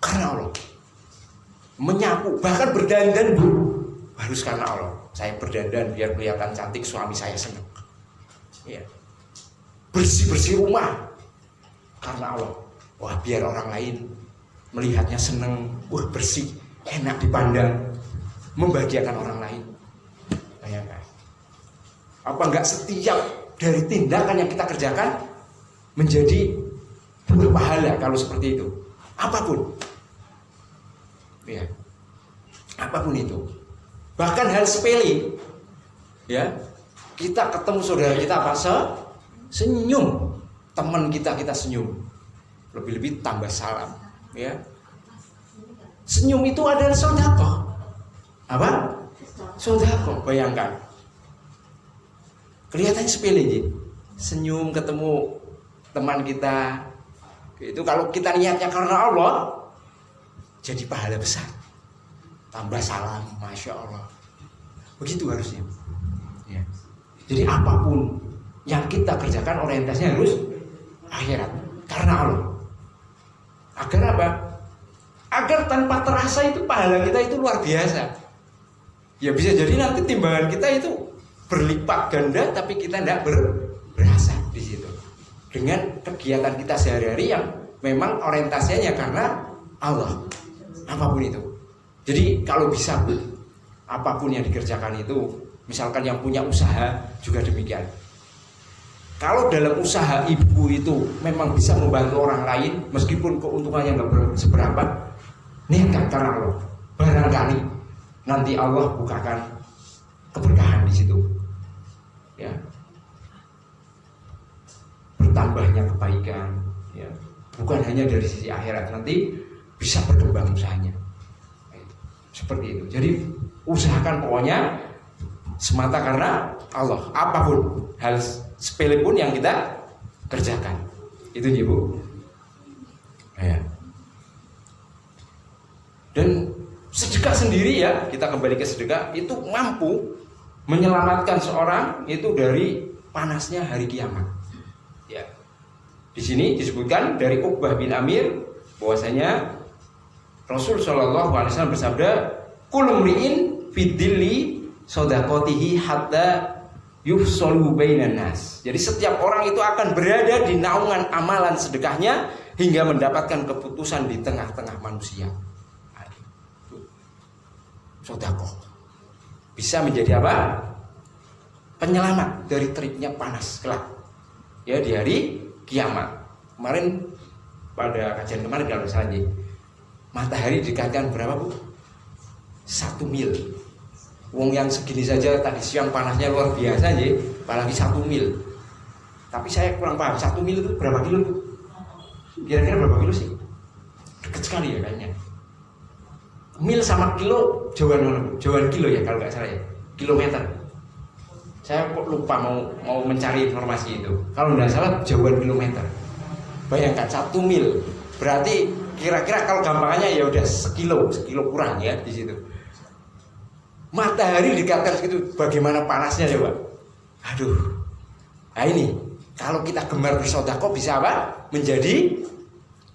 karena Allah. Menyapu, bahkan berdandan, Bu, harus karena Allah. Saya berdandan biar kelihatan cantik, suami saya senang. Ya. Bersih-bersih rumah karena Allah. Wah, biar orang lain melihatnya senang, wah bersih, enak dipandang, membahagiakan orang lain. Bayangkan. Apa enggak setiap dari tindakan yang kita kerjakan menjadi buah pahala kalau seperti itu? Apapun. Ya. Apapun itu. Bahkan hal sepele. Ya. Kita ketemu saudara kita apa? Senyum. Teman kita senyum. Lebih-lebih tambah salam, ya. Senyum itu adalah sedekah. Apa? Sedekah, bayangkan. Kelihatannya sepele aja. Senyum ketemu teman kita. Itu kalau kita niatnya karena Allah, jadi pahala besar. Tambah salam, Masya Allah. Begitu harusnya, ya. Jadi apapun yang kita kerjakan orientasinya harus akhirat, karena Allah. Agar apa? Agar tanpa terasa itu pahala kita itu luar biasa. Ya bisa jadi nanti timbangan kita itu berlipat ganda, tapi kita tidak berasa di situ. Dengan kegiatan kita sehari-hari yang memang orientasinya karena Allah, apapun itu. Jadi kalau bisa, apapun yang dikerjakan itu, misalkan yang punya usaha juga demikian. Kalau dalam usaha ibu itu memang bisa membantu orang lain, meskipun keuntungannya nggak seberapa, niatkan karena Allah. Barangkali nanti Allah bukakan keberkahan di situ, ya. Bertambahnya kebaikan, ya. Bukan hanya dari sisi akhirat, nanti bisa berkembang usahanya. Seperti itu. Jadi usahakan pokoknya semata karena Allah. Apapun hal sepele pun yang kita kerjakan, itu Ibu. Ya. Dan sedekah sendiri, ya, kita kembali ke sedekah, itu mampu menyelamatkan seorang itu dari panasnya hari kiamat. Ya. Di sini disebutkan dari Uqbah bin Amir bahwasanya Rasul Shallallahu Alaihi Wasallam bersabda, "Kullu mri'in fidilli sodakotihi hatta yufsolu bainan nas." Jadi setiap orang itu akan berada di naungan amalan sedekahnya hingga mendapatkan keputusan di tengah-tengah manusia. Sodakoh bisa menjadi apa? Penyelamat dari teriknya panas kelak, ya, di hari kiamat. Kemarin pada kajian kemarin kalau misalnya matahari dikatakan berapa, Bu? 1 mil. Wong yang segini saja tadi siang panasnya luar biasa aja, apalagi 1 mil. Tapi saya kurang paham, 1 mil itu berapa kilo, Bu? Kira-kira berapa kilo sih? Dekat sekali ya kayaknya. Mil sama kilo jauhan kilo ya kalau nggak salah ya, kilometer. Saya kok lupa mau mencari informasi itu. Kalau nggak salah jauhan kilometer. Bayangkan 1 mil, berarti kira-kira kalau gampangannya ya udah sekilo kurang ya di situ. Matahari dikatakan segitu, bagaimana panasnya coba? Aduh. Nah ini, kalau kita gemar bersedekah bisa apa? Menjadi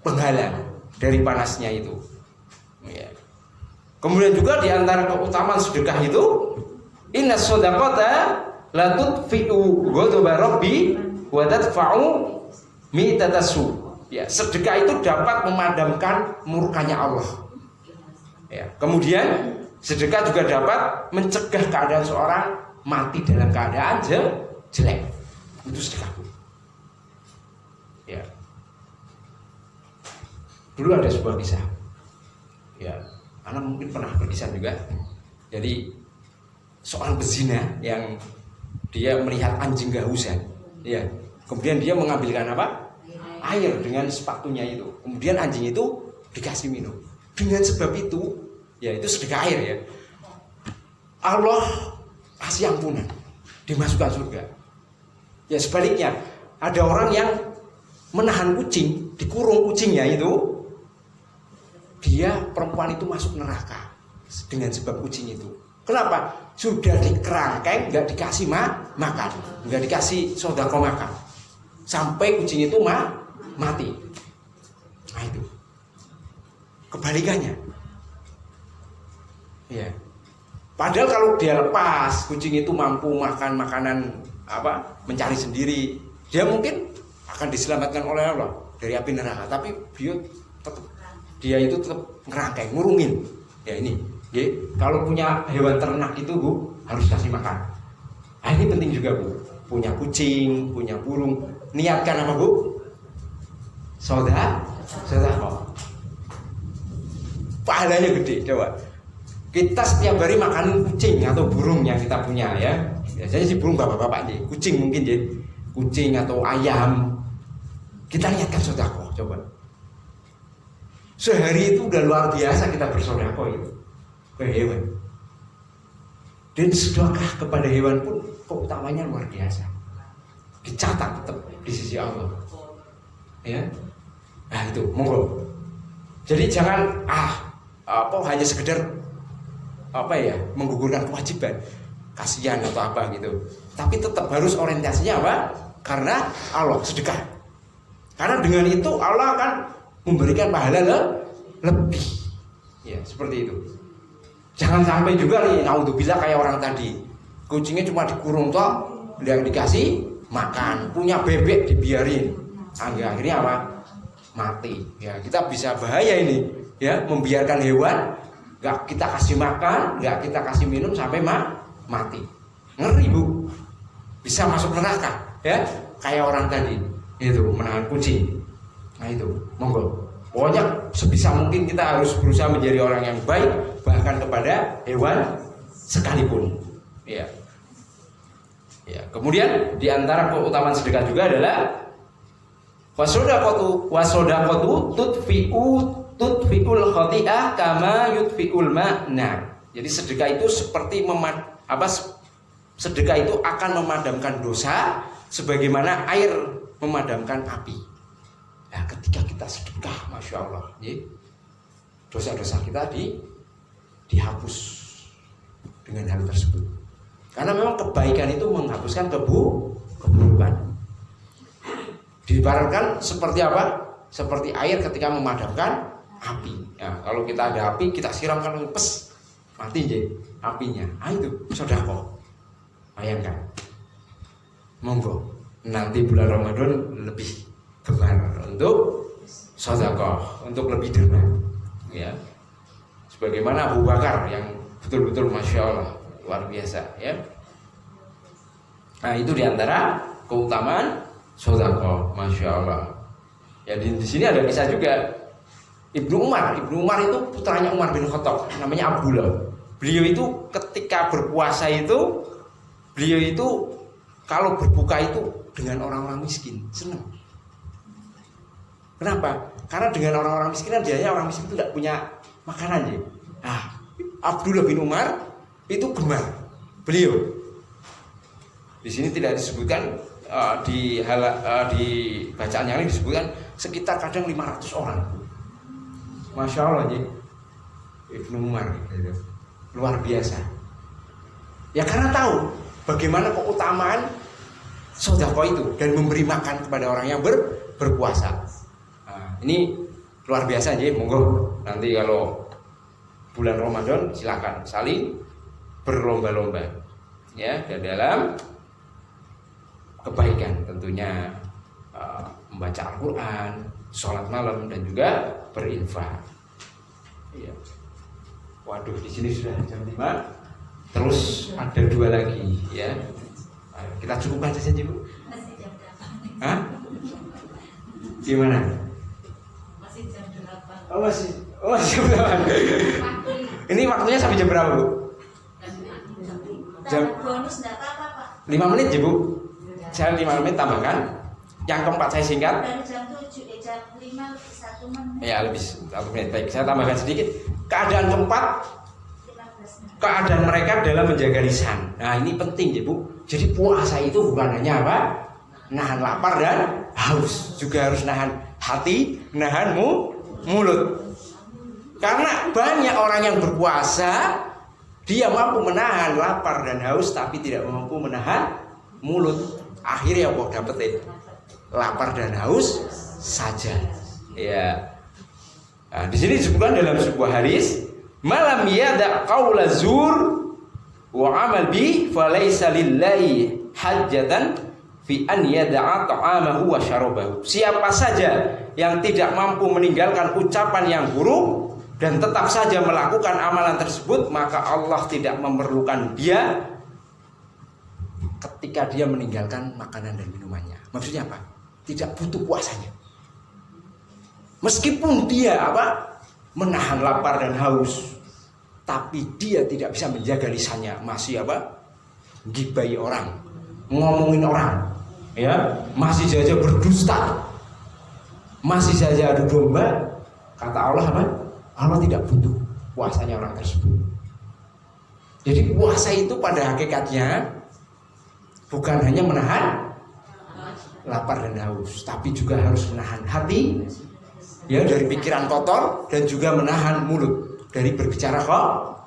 penghalang dari panasnya itu. Ya. Kemudian juga di antara keutamaan sedekah itu, inna shadaqata la tudfi'u ghadaba rabbi wa tadfa'u mitatasu. Ya, sedekah itu dapat memadamkan murkanya Allah. Ya, kemudian sedekah juga dapat mencegah keadaan seorang mati dalam keadaan jelek. Itu sedekah. Ya. Dulu ada sebuah kisah. Ya, anak mungkin pernah berkisah juga. Jadi seorang pezina yang dia melihat anjing kehausan. Ya. Kemudian dia mengambilkan apa? Air dengan sepatunya itu. Kemudian anjing itu dikasih minum. Dengan sebab itu, ya itu sedekah air ya, Allah kasih ampunan, dimasukkan surga. Ya sebaliknya, ada orang yang menahan kucing, dikurung kucingnya itu, dia perempuan itu masuk neraka dengan sebab kucing itu. Kenapa? Sudah dikerangkeng, nggak dikasih makan, nggak dikasih sedekah makan, sampai kucing itu mati. Nah itu kebalikannya. Ya. Padahal kalau dia lepas, kucing itu mampu makan makanan apa, mencari sendiri, dia mungkin akan diselamatkan oleh Allah dari api neraka. Tapi dia itu tetap ngerangkai, ngurungin. Ya ini, ya, kalau punya hewan ternak itu Bu, harus kasih makan. Nah, ini penting juga Bu. Punya kucing, punya burung, niatkan apa Bu? Sedekah. Pahalanya gede, coba. Kita setiap hari makan kucing atau burung yang kita punya ya. Biasanya si burung bapak-bapak aja, kucing mungkin ya, kucing atau ayam. Kita niatkan sedekah, coba. Sehari itu udah luar biasa kita bersedekah itu ke hewan. Dan sedekah kepada hewan pun keutamanya luar biasa. Dicatat tetap di sisi Allah. Ya. Nah itu, monggo. Jadi jangan hanya sekedar menggugurkan kewajiban, kasihan atau apa gitu. Tapi tetap harus orientasinya apa? Karena Allah, sedekah. Karena dengan itu Allah akan memberikan pahala lebih. Ya, seperti itu. Jangan sampai juga nih, naudzubillah kayak orang tadi. Kucingnya cuma dikurung toh, yang dikasih makan, punya bebek dibiarin. Akhirnya apa? Mati. Ya, kita bisa bahaya ini, ya, membiarkan hewan nggak kita kasih makan, nggak kita kasih minum sampai mati. Ngeri, Bu. Bisa masuk neraka, ya. Kayak orang tadi itu menahan kucing. Nah itu, monggo. Pokoknya sebisa mungkin kita harus berusaha menjadi orang yang baik bahkan kepada hewan sekalipun. Ya. Ya, kemudian di antara keutamaan sedekah juga adalah wasodaqatu tutfi'ul khati'ah kama yutfi'ul ma'nar. Jadi sedekah itu seperti sedekah itu akan memadamkan dosa sebagaimana air memadamkan api. Nah, ketika kita sedekah, masya Allah, dosa-dosa kita dihapus dengan hal tersebut. Karena memang kebaikan itu menghapuskan keburukan. Diibaratkan seperti apa? Seperti air ketika memadamkan api. Ya, kalau kita ada api, kita siramkan mati apinya. Itu sedekah. Bayangkan. Monggo, nanti bulan Ramadan lebih gemar untuk sedekah, untuk lebih derma. Ya. Sebagaimana Abu Bakar yang betul-betul masya Allah luar biasa, ya. Nah itu diantara keutamaan sedekah, masya Allah. Ya di sini ada kisah juga Ibnu Umar itu putranya Umar bin Khattab, namanya Abdullah. Beliau itu ketika berpuasa itu, beliau itu kalau berbuka itu dengan orang-orang miskin, senang. Kenapa? Karena dengan orang-orang miskin biasanya orang miskin itu tidak punya makanan ya. Nah, Abdullah bin Umar itu gemar beliau. Di sini tidak disebutkan di bacaan yang lain disebutkan sekitar kadang 500 orang. Masya Allah ya. Ibnu Umar gitu. Luar biasa. Ya karena tahu bagaimana keutamaan sedekah itu dan memberi makan kepada orang yang berpuasa. Nah, ini luar biasa aja, monggo nanti kalau bulan Ramadan silakan saling berlomba-lomba ya dalam kebaikan tentunya, membaca Al-Quran, sholat malam dan juga berinfak. Ya. Waduh, di sini sudah jam 5. Terus ada 2 lagi ya. Ayo, kita cukupkan saja Bu. Hah? Gimana? Masih jam 8. Oh masih jam 8. Ini waktunya sampai jam berapa Bu? Jam bonus enggak apa-apa, Pak. 5 menit ya Bu. Saya 5 menit tambahkan. Yang keempat saya singkat. Dari jam 7 jam 5 lebih 1 menit. Ya lebih 1 menit. Baik, saya tambahkan sedikit. Keadaan keempat, 15 menit. keadaan mereka dalam menjaga lisan. Nah ini penting ya Bu. Jadi puasa itu bukan hanya apa? Nahan lapar dan haus, juga harus nahan hati, nahan mulut. Karena banyak orang yang berpuasa, dia mampu menahan lapar dan haus, tapi tidak mampu menahan mulut. Akhirnya kok dapetin lapar dan haus saja. Ya. Nah, di sini disebutkan dalam sebuah hadis, malam yada qaula zur wa amal bi falaysa lillahi hajatan fi an yada'a ta'amahu wa syarabahu. Siapa saja yang tidak mampu meninggalkan ucapan yang buruk dan tetap saja melakukan amalan tersebut, maka Allah tidak memerlukan dia ketika dia meninggalkan makanan dan minumannya. Maksudnya apa? Tidak butuh puasanya. Meskipun dia menahan lapar dan haus, tapi dia tidak bisa menjaga lisannya, masih gibai orang, ngomongin orang, ya, masih saja berdusta, masih saja adu domba, kata Allah apa? Allah tidak butuh puasanya orang tersebut. Jadi puasa itu pada hakikatnya bukan hanya menahan lapar dan haus, tapi juga harus menahan hati, ya, dari pikiran kotor, dan juga menahan mulut dari berbicara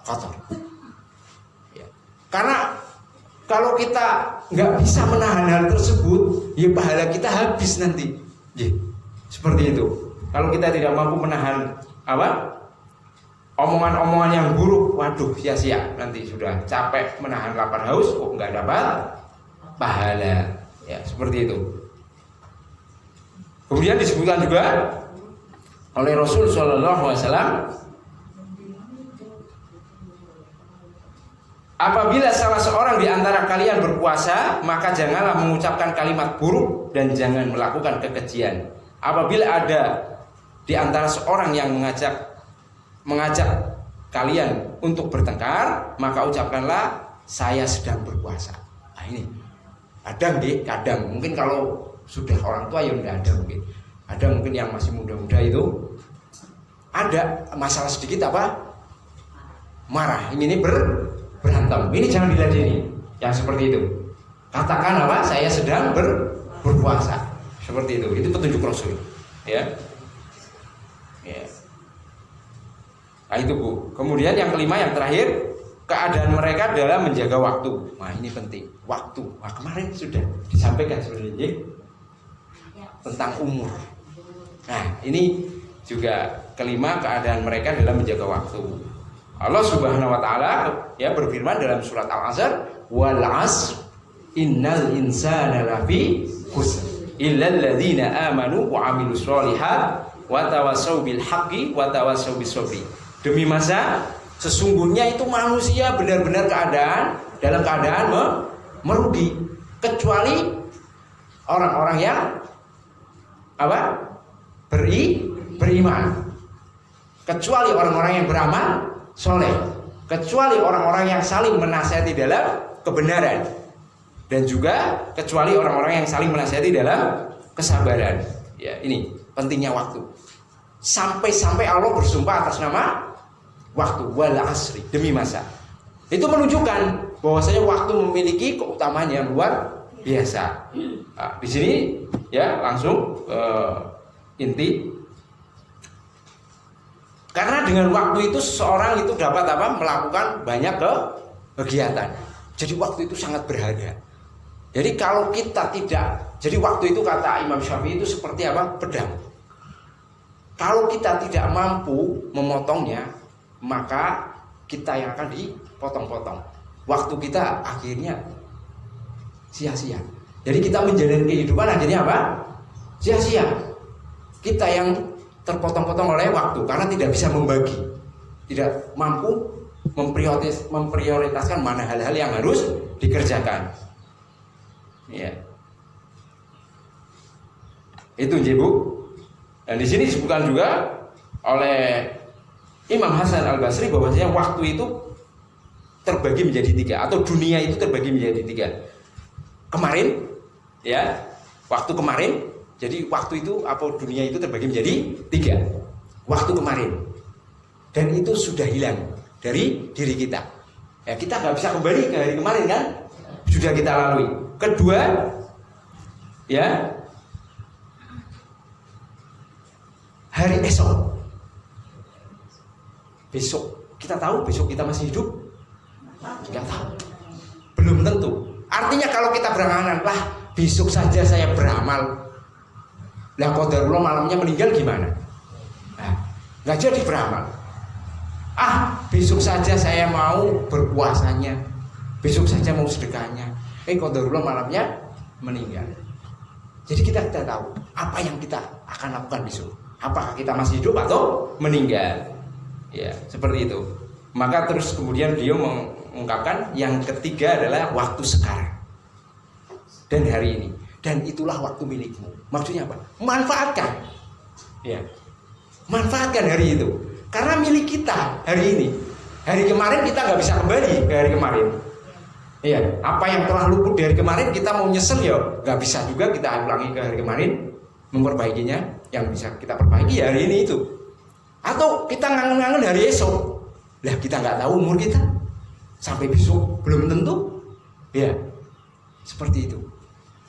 kotor. Ya. Karena kalau kita nggak bisa menahan hal tersebut, ya pahala kita habis nanti. Ya. Seperti itu. Kalau kita tidak mampu menahan omongan-omongan yang buruk, waduh, sia-sia, nanti sudah capek menahan lapar haus, kok nggak dapat pahala. Ya, seperti itu. Kemudian disebutkan juga oleh Rasul Shallallahu Alaihi Wasallam, apabila salah seorang di antara kalian berpuasa, maka janganlah mengucapkan kalimat buruk dan jangan melakukan kekejian. Apabila ada di antara seorang yang mengajak kalian untuk bertengkar, maka ucapkanlah saya sedang berpuasa. Nah ini kadang mungkin kalau sudah orang tua ya tidak ada, mungkin yang masih muda-muda itu ada masalah sedikit marah, ini berantem, ini jangan diladeni yang seperti itu. Katakan saya sedang berpuasa, seperti itu petunjuk Rasul, ya. Nah itu Bu. Kemudian yang kelima, yang terakhir, keadaan mereka dalam menjaga waktu. Nah ini penting, waktu. Nah kemarin sudah disampaikan sebenarnya tentang umur. Nah ini juga kelima, keadaan mereka dalam menjaga waktu. Allah Subhanahu Wa Taala ya berfirman dalam surat Al-Asr, wal 'asr innal insana lafi khusr illal ladzina amanu wa 'amilus sholihat wa tawassaw bil haqqi wa tawassaw bis sabri. Demi masa sesungguhnya itu manusia benar-benar dalam keadaan merugi, kecuali orang-orang yang beriman, kecuali orang-orang yang beramal soleh, kecuali orang-orang yang saling menasihati dalam kebenaran, dan juga kecuali orang-orang yang saling menasihati dalam kesabaran. Ya, ini pentingnya waktu. Sampai-sampai Allah bersumpah atas nama waktu, wal asri, demi masa. Itu menunjukkan bahwasanya waktu memiliki keutamaan yang luar biasa. Nah, di sini ya langsung inti. Karena dengan waktu itu seseorang itu dapat melakukan banyak kegiatan. Jadi waktu itu sangat berharga. Jadi kalau kita tidak, jadi waktu itu kata Imam Syafi'i itu seperti pedang. Kalau kita tidak mampu memotongnya, maka kita yang akan dipotong-potong. Waktu kita akhirnya sia-sia. Jadi kita menjalani kehidupan akhirnya sia-sia. Kita yang terpotong-potong oleh waktu karena tidak bisa membagi, tidak mampu memprioritaskan mana hal-hal yang harus dikerjakan. Ya. Itu Bu. Dan di sini disebutkan juga oleh Imam Hasan Al-Basri bahwasanya waktu itu terbagi menjadi 3, atau dunia itu terbagi menjadi 3. Kemarin, ya, waktu kemarin. Jadi waktu itu dunia itu terbagi menjadi 3. Waktu kemarin, dan itu sudah hilang dari diri kita. Ya, kita nggak bisa kembali ke hari kemarin kan? Sudah kita lalui. Kedua, ya, hari esok. Besok, kita tahu besok kita masih hidup? Tidak tahu. Belum tentu. Artinya kalau kita berangan-angan, besok saja saya beramal, lah qadarullah malamnya meninggal gimana? Nah, nggak jadi beramal. Besok saja saya mau berpuasanya, besok saja mau sedekahnya, qadarullah malamnya meninggal. Jadi kita tidak tahu apa yang kita akan lakukan besok. Apakah kita masih hidup atau meninggal? Ya, seperti itu. Maka terus kemudian beliau mengungkapkan yang ketiga adalah waktu sekarang dan hari ini. Dan itulah waktu milikmu. Maksudnya apa? Manfaatkan. Ya. Manfaatkan hari itu. Karena milik kita hari ini. Hari kemarin kita nggak bisa kembali ke hari kemarin. Iya, apa yang telah luput dari kemarin kita mau nyesel ya nggak bisa juga kita ulangi ke hari kemarin, memperbaikinya. Yang bisa kita perbaiki hari ini itu. Atau kita ngangen-ngangen hari esok, lah kita nggak tahu umur kita sampai besok belum tentu. Ya, seperti itu.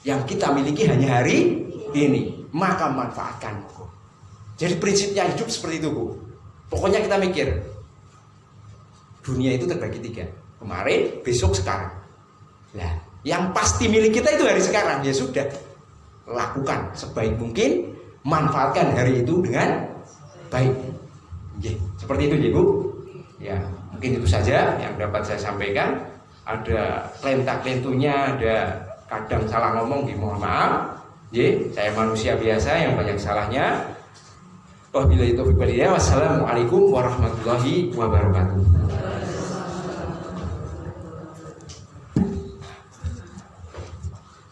Yang kita miliki hanya hari ini, maka manfaatkan. Jadi prinsipnya hidup seperti itu, Bu. Pokoknya kita mikir dunia itu terbagi 3, kemarin, besok, sekarang. Nah, yang pasti milik kita itu hari sekarang. Ya sudah, lakukan sebaik mungkin, manfaatkan hari itu dengan baik. Seperti itu, Bu. Ya, mungkin itu saja yang dapat saya sampaikan. Ada kelenta-kelentunya, ada kadang salah ngomong, mohon maaf. Saya manusia biasa yang banyak salahnya. Wabillahi taufiq wal hidayah. Wassalamualaikum warahmatullahi wabarakatuh.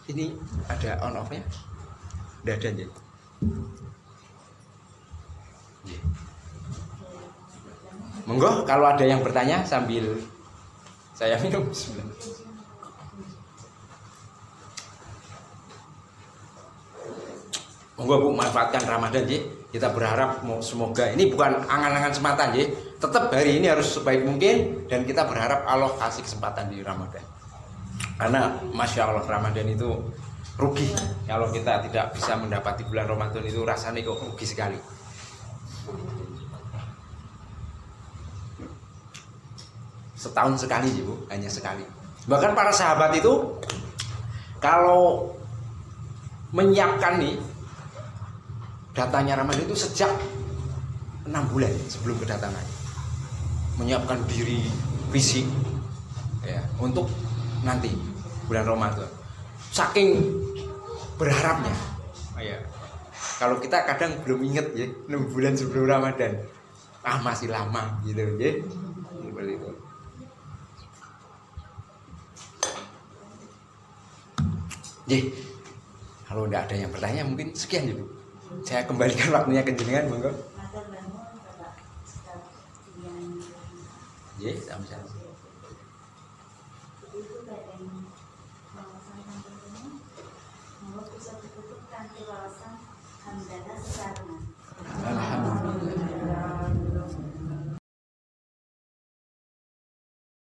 Ini ada on off-nya? Udah ada, Nggih. Monggo kalau ada yang bertanya sambil saya minum. Monggo Bu, manfaatkan Ramadan, kita berharap semoga ini bukan angan-angan semata, tetap hari ini harus sebaik mungkin, dan kita berharap Allah kasih kesempatan di Ramadan. Karena Masya Allah Ramadan itu rugi kalau kita tidak bisa mendapati bulan Ramadan, itu rasanya kok rugi sekali. Setahun sekali, Bu, hanya sekali. Bahkan para sahabat itu kalau menyiapkan nih datanya Ramadan itu sejak 6 bulan sebelum kedatangan, menyiapkan diri fisik ya untuk nanti bulan Ramadan, saking berharapnya ya. Kalau kita kadang belum inget 6 bulan sebelum Ramadan, masih lama gitu seperti itu. Kalau tidak ada yang bertanya mungkin sekian, Bu. Saya kembalikan waktunya ke jenengan, monggo. Sama-sama. Bisa ditutup kanthi wawasan hamdalah sekarang.